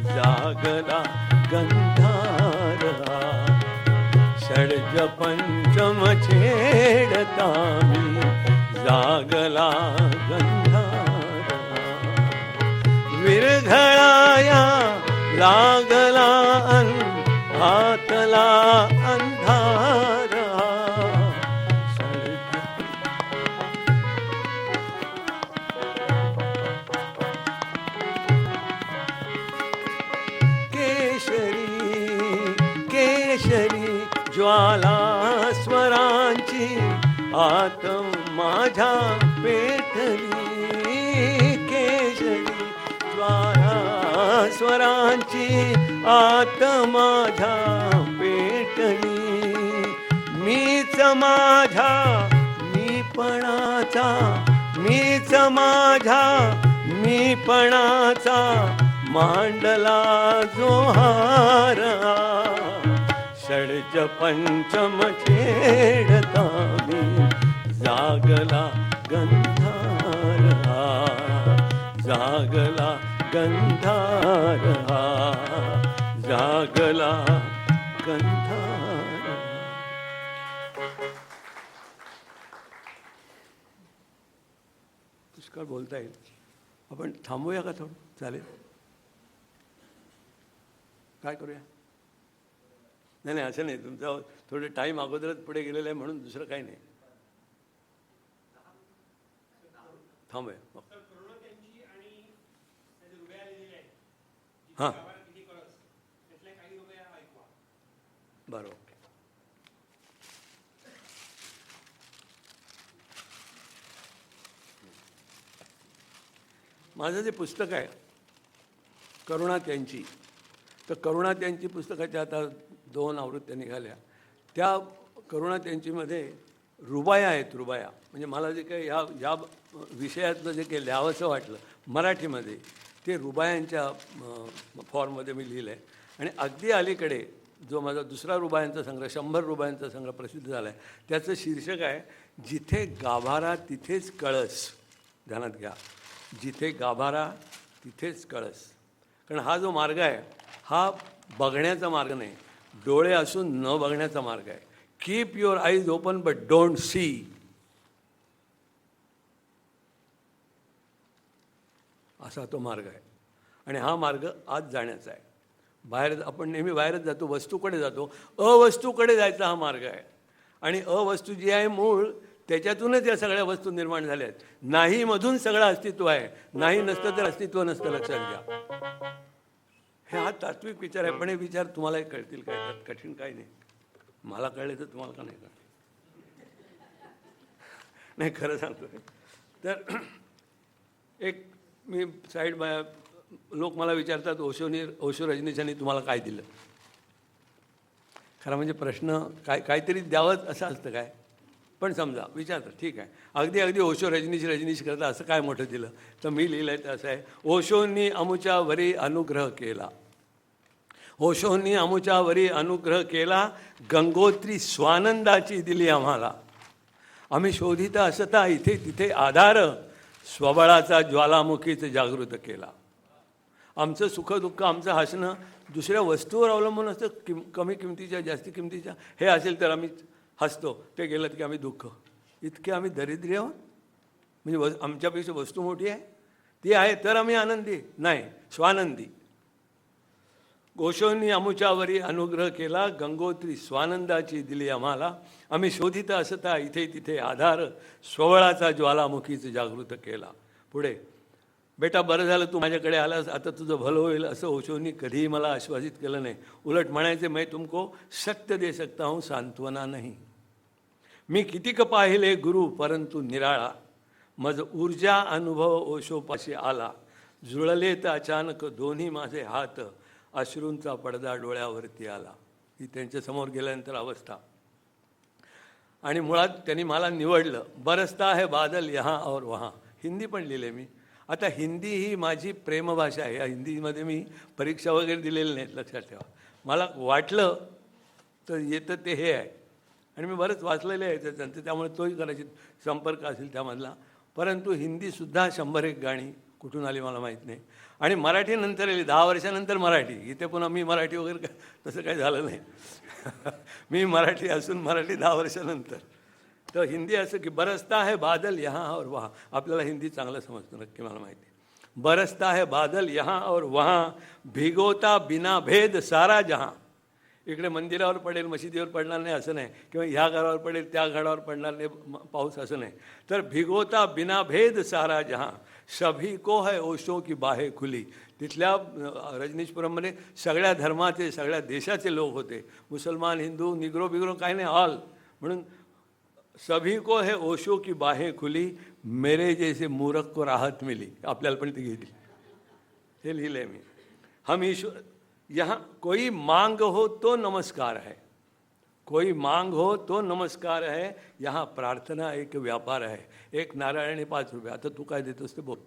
जागला गंधार. षड्ज पंचम छेडता मी जागला गंधार. विरघळाया लागला आतला अंधार. केशरी केशरी ज्वाला स्वरांची आत माझ्या पेटली, केशरी ज्वाला स्वरांची आत माझ्या पेटली, मीच माझ्या मीपणाचा, मीच माझ्या मीपणाचा मांडला जोहार, षड्ज पंचम छेडता मी जागला गंधार, जागला गंधार, जागला गंधार. पुष्कळ बोलता येईल, आपण थांबूया का थोडं? चालेल, काय करूया? नाही नाही, असं नाही, तुमचा थोडं टाईम अगोदरच पुढे गेलेलं आहे म्हणून दुसरं काही नाही. थांबूया. हां बरोबर. माझं जे पुस्तक आहे करुणा त्यांची, तर करुणा त्यांची पुस्तकाच्या आता 2 आवृत्त्या निघाल्या. त्या करुणा त्यांचीमध्ये रुबाया आहेत. रुबाया म्हणजे मला जे काही या विषयातलं जे काही लिहावंसं वाटलं मराठीमध्ये ते रुबायांच्या फॉर्ममध्ये मी लिहिलं आहे. आणि अगदी अलीकडे जो माझा दुसरा रुबायांचा संग्रह 100 रुबायांचा संग्रह प्रसिद्ध झाला आहे, त्याचं शीर्षक आहे जिथे गाभारा तिथेच कळस. ध्यानात घ्या, जिथे गाभारा तिथेच कळस. कारण हा जो मार्ग आहे हा बघण्याचा मार्ग नाही, डोळे असून न बघण्याचा मार्ग आहे. Keep your eyes open but don't see. असा तो मार्ग आहे. आणि हा मार्ग आज जाण्याचा आहे. बाहेर आपण नेहमी बाहेरच जातो, वस्तूकडे जातो, अवस्तूकडे जायचा हा मार्ग आहे. आणि अवस्तू जी आहे मूळ, त्याच्यातूनच या सगळ्या वस्तू निर्माण झाल्या आहेत. नाही मधून सगळं अस्तित्व आहे, नाही नसतं तर अस्तित्व नसतं, लक्षात घ्या. हे हा तात्विक विचार आहे, पण हे विचार तुम्हालाही कळतील काय, त्यात कठीण काही नाही. मला कळले तर तुम्हाला का नाही कळले? नाही, खरं सांगतो. तर एक मी साईड लोक मला विचारतात ओशो रजनीशांनी तुम्हाला काय दिलं. खरं म्हणजे प्रश्न काहीतरी द्यावंच असं असतं काय. पण समजा विचारतात, ठीक आहे, अगदी ओशो रजनीश करता असं काय मोठं दिलं. तर मी लिहिलं आहे तर असं आहे, ओशोंनी अमुच्या वरी अनुग्रह केला, ओशोंनी अमुच्या वरी अनुग्रह केला, गंगोत्री स्वानंदाची दिली आम्हाला. आम्ही शोधित असता इथे तिथे आधार, स्वबळाचा ज्वालामुखीच जागृत केला. आमचं सुखदुःख, आमचं हसणं दुसऱ्या वस्तूवर अवलंबून असतं, कमी किमतीच्या जास्ती किमतीच्या. हे असेल तर आम्ही हसतो, ते गेलं की आम्ही दुःख. इतके आम्ही दरिद्री आहोत म्हणजे आमच्यापेक्षा वस्तू मोठी आहे, ती आहे तर आम्ही आनंदी नाही, स्वानंदी. ओशोंनी अमुच्यावरी अनुग्रह केला, गंगोत्री स्वानंदाची दिली आम्हाला. आम्ही शोधित असता इथे तिथे आधार, स्वबळाचा ज्वालामुखीच जागृत केला. पुढे, बेटा बरं झालं तू माझ्याकडे आलास, आता तुझं भलं होईल असं ओशोंनी कधीही मला आश्वासित केलं नाही. उलट म्हणायचे, मैं तुमको सत्य दे सकता हूँ, सांत्वना नहीं. मी कितीक पाहिले गुरु परंतु निराळा, मज ऊर्जा अनुभव ओशोपाशी आला. जुळलेत अचानक दोन्ही माझे हात, अश्रूंचा पडदा डोळ्यावरती आला. ही त्यांच्यासमोर गेल्यानंतर अवस्था. आणि मुळात त्यांनी मला निवडलं. बरसता है बादल यहाँ और वहाँ. हिंदी पण लिहिले मी. आता हिंदी ही माझी प्रेमभाषा आहे. या हिंदीमध्ये मी परीक्षा वगैरे दिलेली नाहीत, लक्षात ठेवा. मला वाटलं तर येतं ते हे आहे. आणि मी बरंच वाचलेलं आहे त्याच्यानंतर, त्यामुळे तोही कदाचित संपर्क असेल त्यामधला. परंतु हिंदीसुद्धा 101 गाणी कुठून आली मला माहीत नाही. आणि मराठीनंतर आली 10 वर्षानंतर मराठी. इथे पुन्हा मी मराठी वगैरे तसं काही झालं नाही. मी मराठी असून मराठी 10 वर्षानंतर. तर हिंदी असं की बरसता है बादल यहाँ और वहाँ. आपल्याला हिंदी चांगलं समजतं नक्की, मला माहिती आहे. बरसता है बादल यहाँ और वहाँ, भिगोता बिना भेद सारा जहाँ. इकडे मंदिरावर पडेल, मशिदीवर पडणार नाही असं नाही, किंवा ह्या घरावर पडेल त्या घरावर पडणार नाही पाऊस असं नाही. तर भिगोता बिना भेद सारा जहाँ, सभी को है ओशो की बाहें खुली. तिथल्या रजनीशपुरममध्ये सगळ्या धर्माचे सगळ्या देशाचे लोक होते, मुसलमान, हिंदू, निग्रो बिग्रो काही नाही, ऑल. म्हणून सभी को है ओशो की बाहें खुली, मेरे जैसे मूर्ख को राहत मिली. आपल्याला पण ती घेतली, हे लिहिलंय मी. हम ईश्वर यहाँ कोई मांग हो तो नमस्कार है, कोई मांग हो तो नमस्कार है, यहाँ प्रार्थना एक व्यापार है. एक नारायणी 5 रुपये. आता तू काय देतोस ते बोल.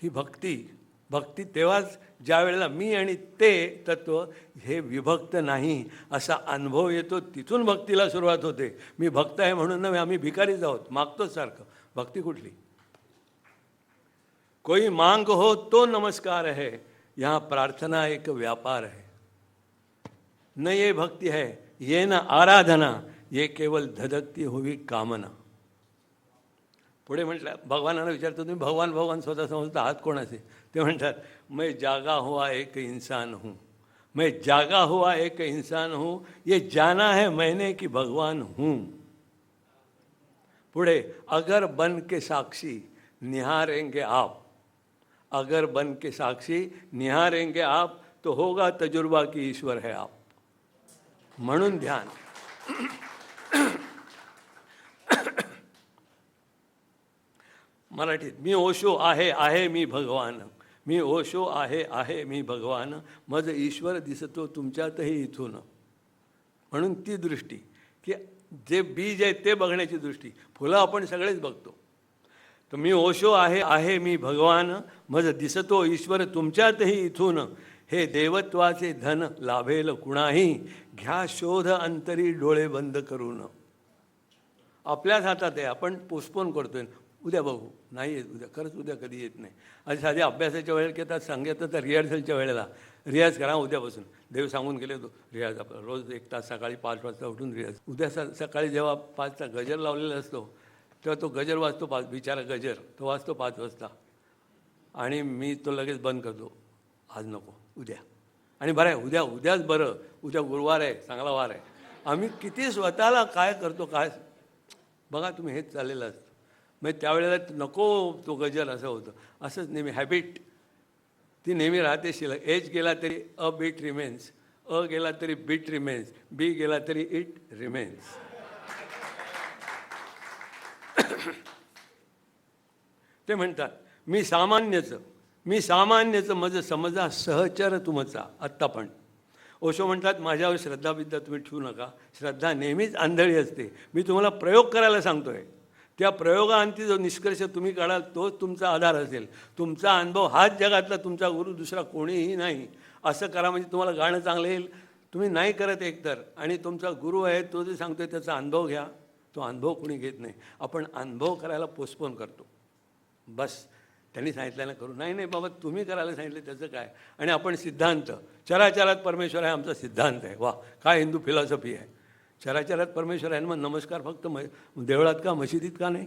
ही भक्ती भक्ती तेव्हाच ज्या वेळेला मी आणि ते तत्व हे विभक्त नाही असा अनुभव येतो, तिथून भक्तीला सुरुवात होते. मी भक्त आहे म्हणून नव्हे, आम्ही भिकारीच आहोत, मागतोच सारखं. भक्ती कुठली? कोई मांग हो तो नमस्कार है, यहाँ प्रार्थना एक व्यापार है. न ये भक्ती है, ये ना आराधना, ये केवळ धदकती हुई कामना. पुढे म्हटलं, भगवानांना विचारतो तुम्ही भगवान भगवान स्वतः समजता आहात कोणाचे? ते म्हणतात, मैं जागा हुआ एक इंसान हूँ, मैं जागा हुआ एक इंसान हूँ, ये जाना है मैंने कि भगवान हूँ. पुढे, अगर बन के साक्षी निहारेंगे आप, अगर बन के साक्षी निहारेंगे आप, तो होगा तजुर्बा की ईश्वर है आप. म्हणून ध्यान. मराठीत, मी ओशो आहे आहे मी भगवान, मी ओशो आहे आहे मी भगवान, मज ईश्वर दिसतो तुमच्यातही इथून. म्हणून ती दृष्टी, की जे बीज आहे ते बघण्याची दृष्टी. फुलं आपण सगळेच बघतो. तर मी ओशो आहे आहे मी भगवान, मज दिसतो ईश्वर तुमच्यातही इथून, हे देवत्वाचे धन लाभेल कुणाही, घ्या शोध अंतरी डोळे बंद करून. आपल्याच हातात आहे, आपण पोस्टपोन करतोय. उद्या बघू, नाही येत उद्या, खरंच उद्या कधी येत नाही. आणि साध्या अभ्यासाच्या वेळेला घेतात, सांगितलं तर रिहर्सलच्या वेळेला रियाज करा उद्यापासून. देव सांगून गेले तो रियाज आपला रोज 1 तास सकाळी 5 वाजता उठून रियाज. उद्या सकाळी जेव्हा 5चा गजर लावलेला असतो तेव्हा तो गजर वाजतो 5, बिचारा गजर तो वाजतो 5 वाजता, आणि मी तो लगेच बंद करतो. आज नको, उद्या. आणि बरं आहे, उद्याच बरं, उद्या गुरुवार आहे, चांगला वार आहे. आम्ही किती स्वतःला काय करतो, काय बघा तुम्ही, हेच चाललेलं असतं. मग त्यावेळेला नको तो गजर असं होतं. असंच नेहमी हॅबिट ती नेहमी राहते शिल्लक. एच गेला तरी अ बीट रिमेन्स, अ गेला तरी बीट रिमेन्स, बी गेला तरी इट रिमेन्स. ते म्हणतात, मी सामान्यच मज समजा सहचर तुमचा. आत्ता पण ओशो म्हणतात, माझ्यावर श्रद्धाविद्या तुम्ही ठेवू नका, श्रद्धा नेहमीच आंधळी असते. मी तुम्हाला प्रयोग करायला सांगतोय, त्या प्रयोगांती जो निष्कर्ष तुम्ही काढाल तोच तुमचा आधार असेल. तुमचा अनुभव हाच जगातला तुमचा गुरु, दुसरा कोणीही नाही. असं करा म्हणजे तुम्हाला गाणं चांगलं येईल. तुम्ही नाही करत एकतर, आणि तुमचा गुरु आहे तो जे सांगतोय त्याचा अनुभव घ्या. तो अनुभव कोणी घेत नाही. आपण अनुभव करायला पोस्टपोन करतो. बस त्यांनी सांगितलं ना करू, नाही बाबा तुम्ही करायला सांगितलं त्याचं काय. आणि आपण सिद्धांत, चराचरात परमेश्वर आहे आमचा सिद्धांत आहे. वा, काय हिंदू फिलॉसॉफी आहे. चराचरात परमेश्वर आहे, मग नमस्कार फक्त देवळात का, मशिदीत का नाही?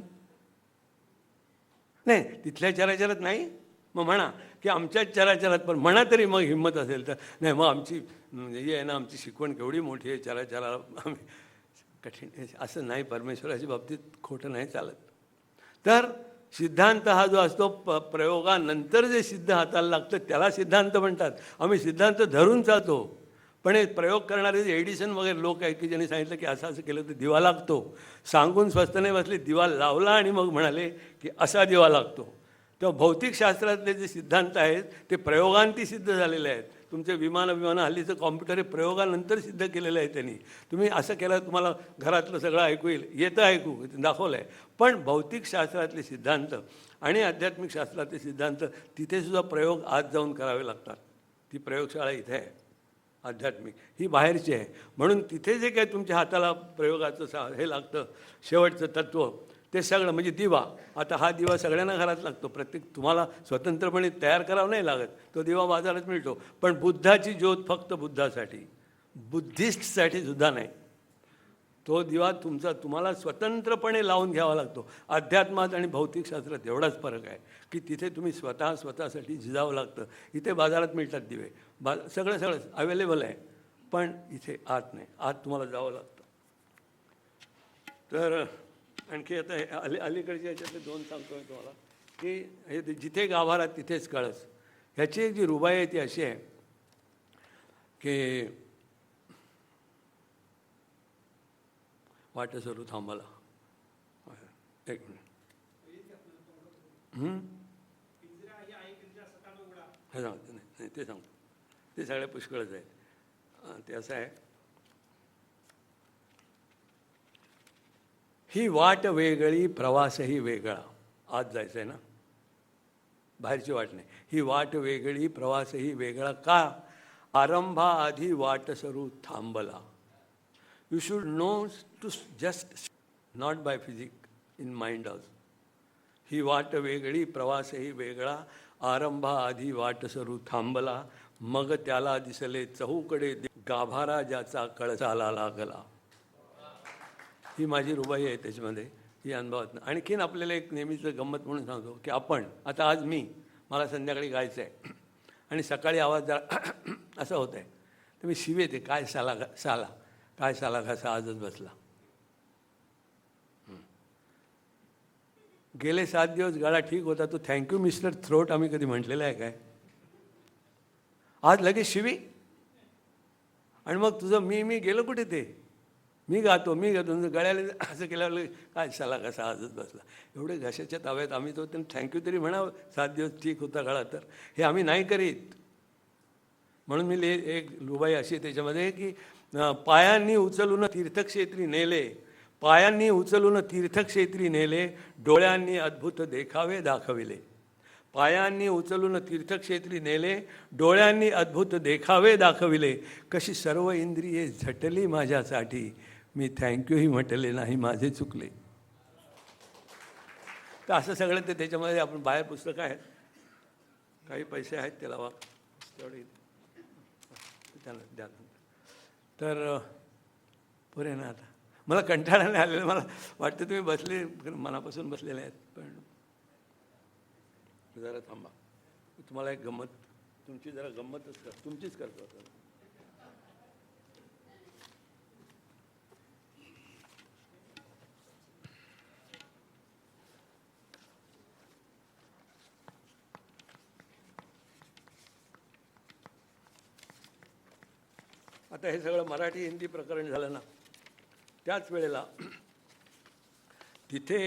नाही, तिथल्या चराचरात नाही. मग म्हणा की आमच्याच चराचरात, पण म्हणा तरी मग हिंमत असेल तर. नाही मग आमची ही आहे ना, आमची शिकवण केवढी मोठी आहे, चराचराला आम्ही कठीण. असं नाही, परमेश्वराच्या बाबतीत खोटं नाही चालत. तर सिद्धांत हा जो असतो, प्रयोगानंतर जे सिद्ध हाताला लागतं त्याला सिद्धांत म्हणतात. आम्ही सिद्धांत धरून चालतो. पण हे प्रयोग करणारे जे एडिसन वगैरे लोक आहेत की ज्यांनी सांगितलं की असं असं केलं तर दिवा लागतो, सांगून स्वस्त नाही बसले, दिवा लावला आणि मग म्हणाले की असा दिवा लागतो. तेव्हा भौतिकशास्त्रातले जे सिद्धांत आहेत ते प्रयोगांती सिद्ध झालेले आहेत. तुमचे विमान हल्लीचं कॉम्प्युटर हे प्रयोगानंतर सिद्ध केलेलं आहे त्यांनी. तुम्ही असं केलं तुम्हाला घरातलं सगळं ऐकू येईल, येतं ऐकू, दाखवलं आहे. पण भौतिकशास्त्रातले सिद्धांत आणि आध्यात्मिक शास्त्रातले सिद्धांत तिथेसुद्धा प्रयोग आत जाऊन करावे लागतात. ती प्रयोगशाळा इथे आहे, आध्यात्मिक ही बाहेरची आहे. म्हणून तिथे जे काही तुमच्या हाताला प्रयोगाचं हे लागतं, शेवटचं तत्त्व, ते सगळं म्हणजे दिवा. आता हा दिवा सगळ्यांना घरात लागतो, प्रत्येक तुम्हाला स्वतंत्रपणे तयार करावं नाही लागत, तो दिवा बाजारात मिळतो. पण बुद्धाची ज्योत फक्त बुद्धासाठी, बुद्धिस्टसाठी सुद्धा नाही. तो दिवा तुम्हाला स्वतंत्रपणे लावून घ्यावा लागतो. अध्यात्मात आणि भौतिकशास्त्रात एवढाच फरक आहे की तिथे तुम्ही स्वतःसाठी झिजावं लागतं. इथे बाजारात मिळतात दिवे, सगळं अवेलेबल आहे, पण इथे आत नाही, आत तुम्हाला जावं लागतं. तर आणखी आता अलीकडच्या याच्यातले 2 सांगतो मी तुम्हाला. की हे जिथे गाभारा तिथेच कळस. ह्याची एक जी रुबाई आहे ती अशी आहे की वाट सरू थांबाला. एक मिनिट. हे सांगतो नाही ते सांगतो. ते सगळे पुष्कळच आहेत. ते असं आहे, ही वाट वेगळी प्रवासही वेगळा. आज जायचं आहे ना, बाहेरची वाट नाही. ही वाट वेगळी प्रवासही वेगळा का? आरंभाआधी वाट सरू थांबला. You should know to just not by physique in mind also. ही वाट वेगळी प्रवासही वेगळा, आरंभाआधी वाट सरू थांबला. मग त्याला दिसले चहूकडे गाभारा ज्याचा कळसाला लागला. ही माझी रुबाई आहे त्याच्यामध्ये, ही अनुभवात. आणखीन आपल्याला एक नेहमीचं गंमत म्हणून सांगतो की आपण आता आज मला संध्याकाळी गायचं आहे आणि सकाळी आवाज जरा असं होत आहे, तर मी शिवी येते, काय साला काय साला घासा आजच बसला. गेले 7 दिवस गळा ठीक होता, तो थँक्यू मिस्टर थ्रोट आम्ही कधी म्हटलेलं आहे काय? आज लगेच शिवी. आणि मग तुझं मी गेलो कुठे? ते मी गातो गळ्याला असं केल्यावर काय साला घसा आजच बसला. एवढे घशाच्या ताव्यात आम्ही तो थँक्यू तरी म्हणावं, 7 दिवस ठीक होता गळा. तर हे आम्ही नाही करीत. म्हणून मी एक लुबाई अशी त्याच्यामध्ये की पायांनी उचलून तीर्थक्षेत्री नेले, पायांनी उचलून तीर्थक्षेत्री नेले, डोळ्यांनी अद्भुत देखावे दाखविले. पायांनी उचलून तीर्थक्षेत्री नेले, डोळ्यांनी अद्भुत देखावे दाखविले. कशी सर्व इंद्रिये झटली माझ्यासाठी, मी थँक्यूही म्हटले नाही, माझे चुकले. तर असं सगळं ते त्याच्यामध्ये आपण बाहेर पुस्तकं आहेत, काही पैसे आहेत त्याला वा तेवढे त्यांना द्या. तर पुरे ना, आता मला कंटाळा नाही आलेला. मला वाटतं तुम्ही बसले मनापासून बसलेले आहेत, पण जरा थांबा. तुम्हाला एक गंमत, तुमची जरा गंमतच तुमचीच करतो आता. आता हे सगळं मराठी हिंदी प्रकरण झालं ना, त्याच वेळेला तिथे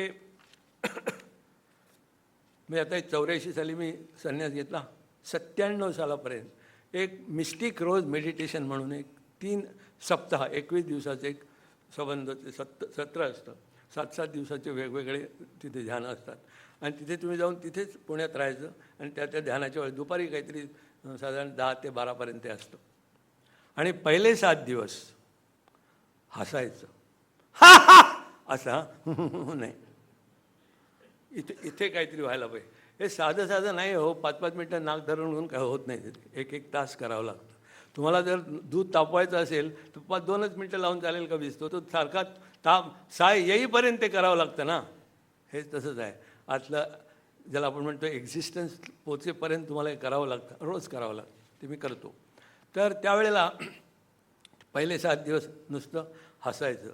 मी आता 84 साली मी संन्यास घेतला. 97 सालापर्यंत एक मिस्टिक रोज मेडिटेशन म्हणून एक 3 सप्ताह 21 दिवसाचे एक संबंधाचे सत्र असतं. 7-7 दिवसाचे वेगवेगळे तिथे ध्यान असतात. आणि तिथे तुम्ही जाऊन तिथेच पुण्यात राहायचं आणि त्या ध्यानाच्या वेळेस दुपारी काहीतरी साधारण 10 ते 12पर्यंत असतं. आणि पहिले 7 दिवस हसायचं, हा हा असं नाही, इथे काहीतरी व्हायला पाहिजे. हे साधं नाही हो. 5-5 मिनटं नाक धरून घेऊन काय होत नाही. 1-1 तास करावं लागतं. तुम्हाला जर दूध तापवायचं असेल तर 2च मिनटं लावून चालेल का भिजतो? तो सारखा साय येईपर्यंत ते करावं लागतं ना. हे तसंच आहे. आतलं ज्याला आपण म्हणतो एक्झिस्टन्स पोचेपर्यंत तुम्हाला हे करावं लागतं, रोज करावं लागतं. ते मी करतो. तर त्यावेळेला पहिले 7 दिवस नुसतं हसायचं,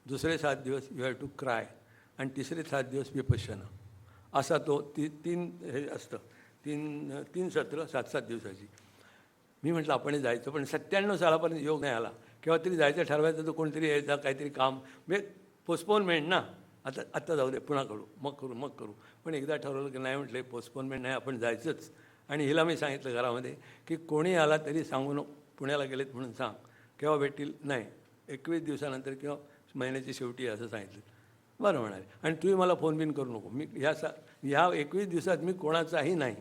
दुसरे 7 दिवस यू हॅव टू क्राय, आणि तिसरे 7 दिवस विपश्यना. असा तो 3 हे असतं. 3 सत्र 7-7 दिवसाची. मी म्हटलं आपण जायचं, पण 97 सालापर्यंत योग नाही आला. केव्हा तरी जायचं ठरवायचं तर कोणतरी यायचं, काहीतरी काम म्हणजे पोस्टपोनमेंट ना. आता जाऊ दे, पुन्हा करू, मग करू. पण एकदा ठरवलं की नाही, म्हटलं पोस्टपोनमेंट नाही, आपण जायचंच. आणि हिला मी सांगितलं घरामध्ये की कोणी आला तरी सांगू नको, पुण्याला गेलेत म्हणून सांग. केव्हा भेटतील? नाही, 21 दिवसानंतर किंवा महिन्याची शेवटी असं सांगितलं. बरं म्हणाले. आणि तुम्ही मला फोन बिन करू नको. मी ह्या 21 दिवसात मी कोणाचाही नाही.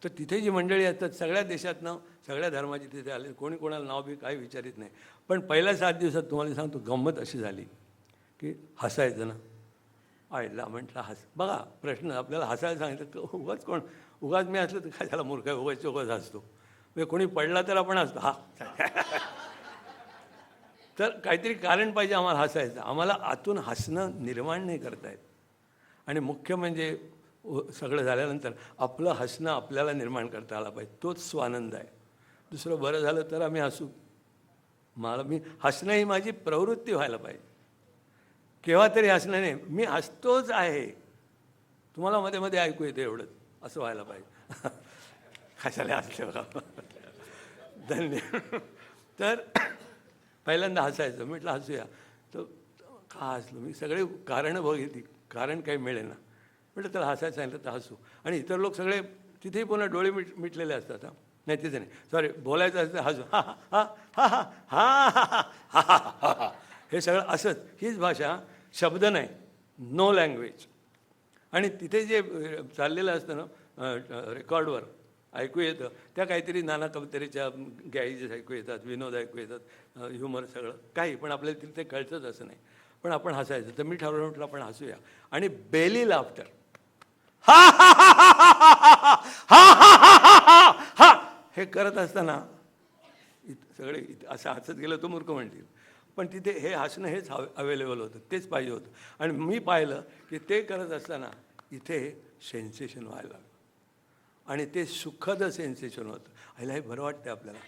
तर तिथे जी मंडळी असतात सगळ्या देशातनं, सगळ्या धर्माची तिथे आले, कोणी कोणाला नाव बी काही विचारित नाही. पण पहिल्या 7 दिवसात तुम्हाला सांगतो गंमत अशी झाली की हसायचं ना. आईला म्हटलं हस. बघा प्रश्न, आपल्याला हसायला सांगितलं, उगाच मी असलं तर काय झाला मूर्ख आहे, उगाच हसतो. म्हणजे कोणी पडला तर आपण हसतो, हा. तर काहीतरी कारण पाहिजे आम्हाला हसायचं. आम्हाला आतून हसणं निर्माण नाही करता येत. आणि मुख्य म्हणजे सगळं झाल्यानंतर आपलं हसणं आपल्याला निर्माण करता आला पाहिजे. तोच स्वानंद आहे. दुसरं बरं झालं तर आम्ही हसू. मी हसणं ही माझी प्रवृत्ती व्हायला पाहिजे. केव्हा तरी हसणं नाही, मी हसतोच आहे. तुम्हाला मध्ये मध्ये ऐकू येते एवढंच, असं व्हायला पाहिजे. कशाला असले बघा. धन्यवाद. तर पहिल्यांदा हसायचं, म्हटलं हसूया. तर का हसलो मी, सगळे कारणं बघितली, कारण काही मिळेना. म्हटलं त्याला हसायचं सांगितलं तर हसू. आणि इतर लोक सगळे तिथेही पुन्हा डोळे मिटलेले असतात. हां नाही तिथे नाही, सॉरी, बोलायचं असतं हसू, हा हा हा हा हा हा हा हा हा, हे सगळं असंच. हीच भाषा, शब्द नाही, नो लँग्वेज. आणि तिथे जे चाललेलं असतं ना रेकॉर्डवर ऐकू येतं, त्या काहीतरी नाना कवितेच्या गॅईजेस ऐकू येतात, विनोद ऐकू येतात, ह्युमर सगळं काही, पण आपल्याला तिथे कळतंच असं नाही. पण आपण हसायचं. तर मी ठरवलं, म्हटलं आपण हसूया. आणि बेली लाफ्टर, हा हा हा हा हा हा हे करत असताना सगळे असं हसत गेलं तो मूर्ख म्हणतील, पण तिथे हे हसणं हेच अवेलेबल होतं, तेच पाहिजे होतं. आणि मी पाहिलं की ते करत असताना इथे सेन्सेशन व्हायला लागलं. आणि ते सुखद सेन्सेशन होतं. ह्याला हे बरं वाटतं आपल्याला.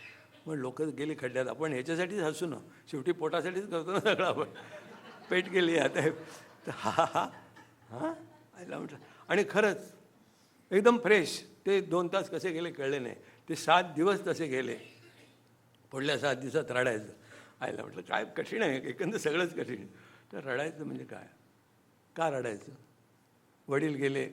मग लोक गेली खड्ड्यात. आपण ह्याच्यासाठीच हसू ना, शेवटी पोटासाठीच करतो ना सगळं आपण. पेट गेली आता. तर हा हा हां आयला म्हटलं. आणि खरंच एकदम फ्रेश. ते 2 तास कसे गेले कळले नाही. ते 7 दिवस तसे गेले. पुढल्या 7 दिवसात रडायचं. आयला म्हटलं काय कठीण आहे, एकंदर सगळंच कठीण. तर रडायचं म्हणजे काय, का रडायचं. वडील गेले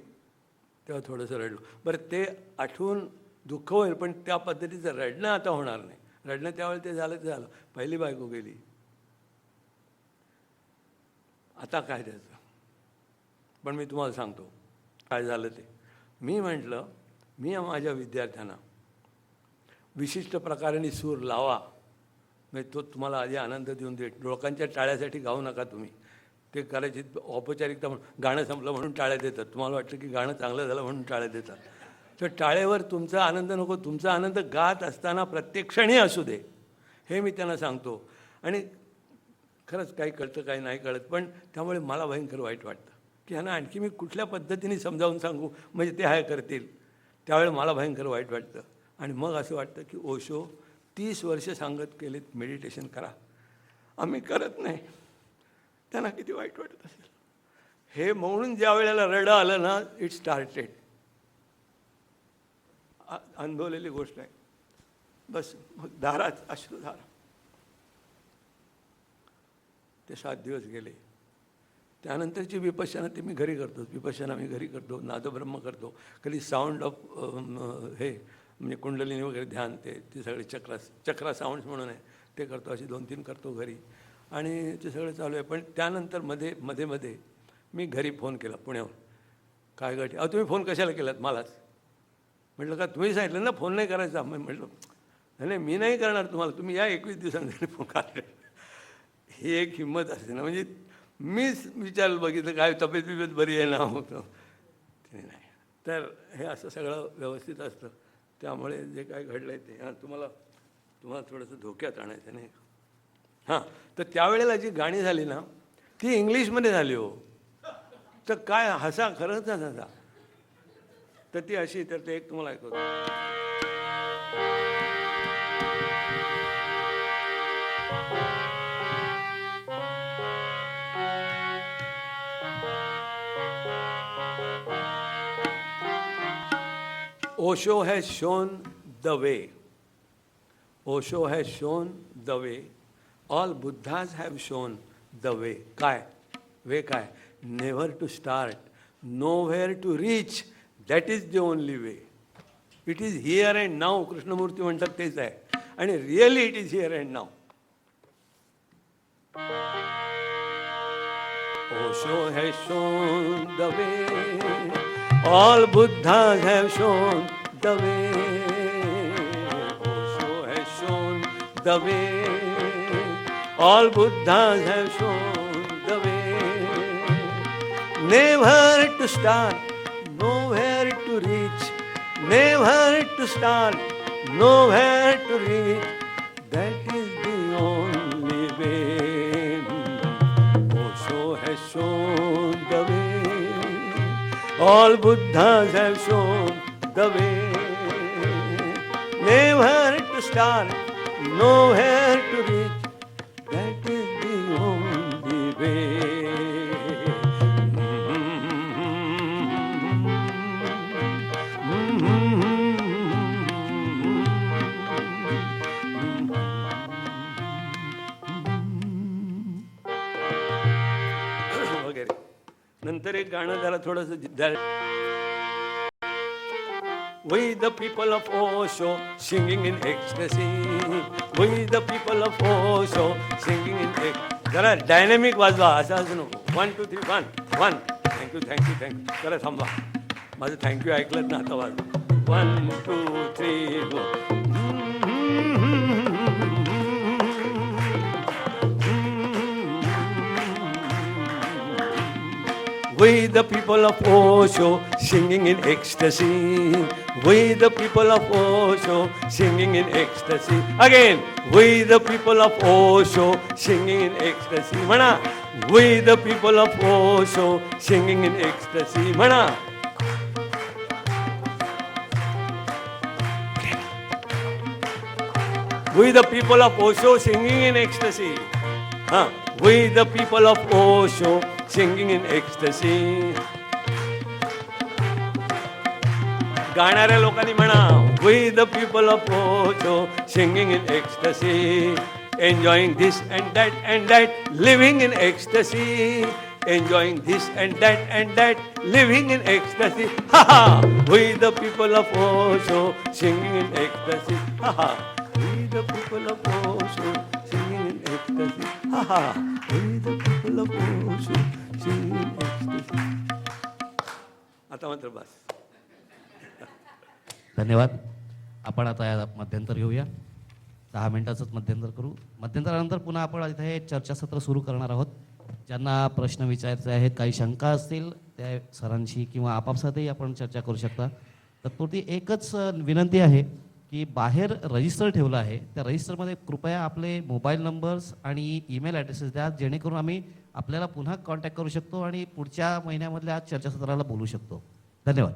तेव्हा थोडंसं रडलो. बरं ते आठवून दुःख होईल, पण त्या पद्धतीचं रडणं आता होणार नाही. रडणं त्यावेळी ते झालं ते झालं. पहिली बायको गेली, आता काय त्याचं. पण मी तुम्हाला सांगतो काय झालं ते. मी म्हटलं मी माझ्या विद्यार्थ्यांना विशिष्ट प्रकाराने सूर लावा, म्हणजे तो तुम्हाला आधी आनंद देऊन दे. लोकांच्या टाळ्यासाठी गाऊ नका तुम्ही. ते करायची औपचारिकता म्हणून, गाणं संपलं म्हणून टाळ्या देतात. तुम्हाला वाटतं की गाणं चांगलं झालं म्हणून टाळ्या देतात. तर टाळेवर तुमचा आनंद नको, तुमचा आनंद गात असताना प्रत्येक क्षणी असू दे, हे मी त्यांना सांगतो. आणि खरंच काही कळतं काही नाही कळत, पण त्यामुळे मला भयंकर वाईट वाटतं की ह्यांना आणखी मी कुठल्या पद्धतीने समजावून सांगू म्हणजे ते हाय करतील. त्यावेळी मला भयंकर वाईट वाटतं. आणि मग असं वाटतं की ओशो 30 वर्ष सांगत केलेत मेडिटेशन करा, आम्ही करत नाही. त्यांना किती वाईट वाटत असेल. हे म्हणून ज्या वेळेला रडं आलं ना, इट स्टार्टेड. अनुभवलेली गोष्ट आहे. बस मग धाराच अश्रुधारा. ते 7 दिवस गेले. त्यानंतरची विपश्यना ती मी घरी करतो. विपश्यना मी घरी करतो, नादब्रह्म करतो, कधी साऊंड ऑफ हे म्हणजे कुंडलिनी वगैरे ध्यान, ते सगळे चक्रा साऊंड्स म्हणून आहे, ते करतो. अशी 2-3 करतो घरी. आणि ते सगळं चालू आहे. पण त्यानंतर मध्ये मी घरी फोन केला पुण्यावर. काय गट, अहो तुम्ही फोन कशाला केलात मलाच. म्हटलं का तुम्ही सांगितलं ना फोन नाही करायचा. म्हटलं नाही मी नाही करणार तुम्हाला, तुम्ही या 21 दिवसांनी फोन करा. ही एक हिंमत असते ना. म्हणजे मीच विचारलं बघितलं काय तब्येत बरी आहे ना होतं ते नाही. तर हे असं सगळं व्यवस्थित असतं. त्यामुळे जे काय घडलं आहे ते तुम्हाला थोडंसं धोक्यात आणायचं नाही. हां, तर त्यावेळेला जी गाणी झाली ना ती इंग्लिशमध्ये झाली हो. तर काय हसा, खरंच हसा. तर ती अशी, तर ते एक तुम्हाला ऐकवतो. Osho has shown the way. Osho has shown the way. All Buddhas have shown the way. काय? Way काय? Never to start, nowhere to reach. That is the only way. It is here and now. Krishnamurthy म्हणतात तेच आहे. आणि really it is here and now. Osho has shown the way. All Buddhas have shown the way. Osho has shown the way. All Buddhas have shown the way. Never to start, nowhere to reach. Never to start, nowhere to reach. That is the only way. Osho has shown the way. All Buddhas have shown the way. Never to start, nowhere to reach. That is the only way. नंतर एक गाणं जरा थोडंसं We the people of Osho singing in ecstasy. We the people of Osho singing in ecstasy. जरा dynamic वाजवा असं असं नको. 1 2 3 1 1. Thank you thank you thank you. जरा थांबा. माझं थँक्यू ऐकलं ना आता वाजवा. 1 2 3 4. We the people of Osho singing in ecstasy. We the people of Osho singing in ecstasy. Again, we the people of Osho singing in ecstasy. Mana, we the people of Osho singing in ecstasy. Mana. We the people of Osho singing in ecstasy. We the people of Osho singing in ecstasy. गाणाऱ्या लोकांनी म्हणा, we the people of Osho singing in ecstasy, enjoying this and that, living in ecstasy, enjoying this and that, living in ecstasy. Ha ha! We the people of Osho singing in ecstasy. Ha ha! We the people of Osho singing in ecstasy. Ha ha! We the people of Osho singing in ecstasy. आता मात्र बस. धन्यवाद. आपण आता या मध्यंतर घेऊया. 10 मिनिटाचंच मध्यंतर करू. मध्यंतरानंतर पुन्हा आपण इथे चर्चासत्र सुरू करणार आहोत. ज्यांना प्रश्न विचारायचे आहेत, काही शंका असतील त्या सरांशी किंवा आपापसातही आपण चर्चा करू शकता. तत्पुरती एकच विनंती आहे की बाहेर रजिस्टर ठेवलं आहे, त्या रजिस्टरमध्ये कृपया आपले मोबाईल नंबर्स आणि ईमेल ॲड्रेसेस द्या, जेणेकरून आम्ही आपल्याला पुन्हा कॉन्टॅक्ट करू शकतो आणि पुढच्या महिन्यामधल्या चर्चासत्राला बोलू शकतो. धन्यवाद.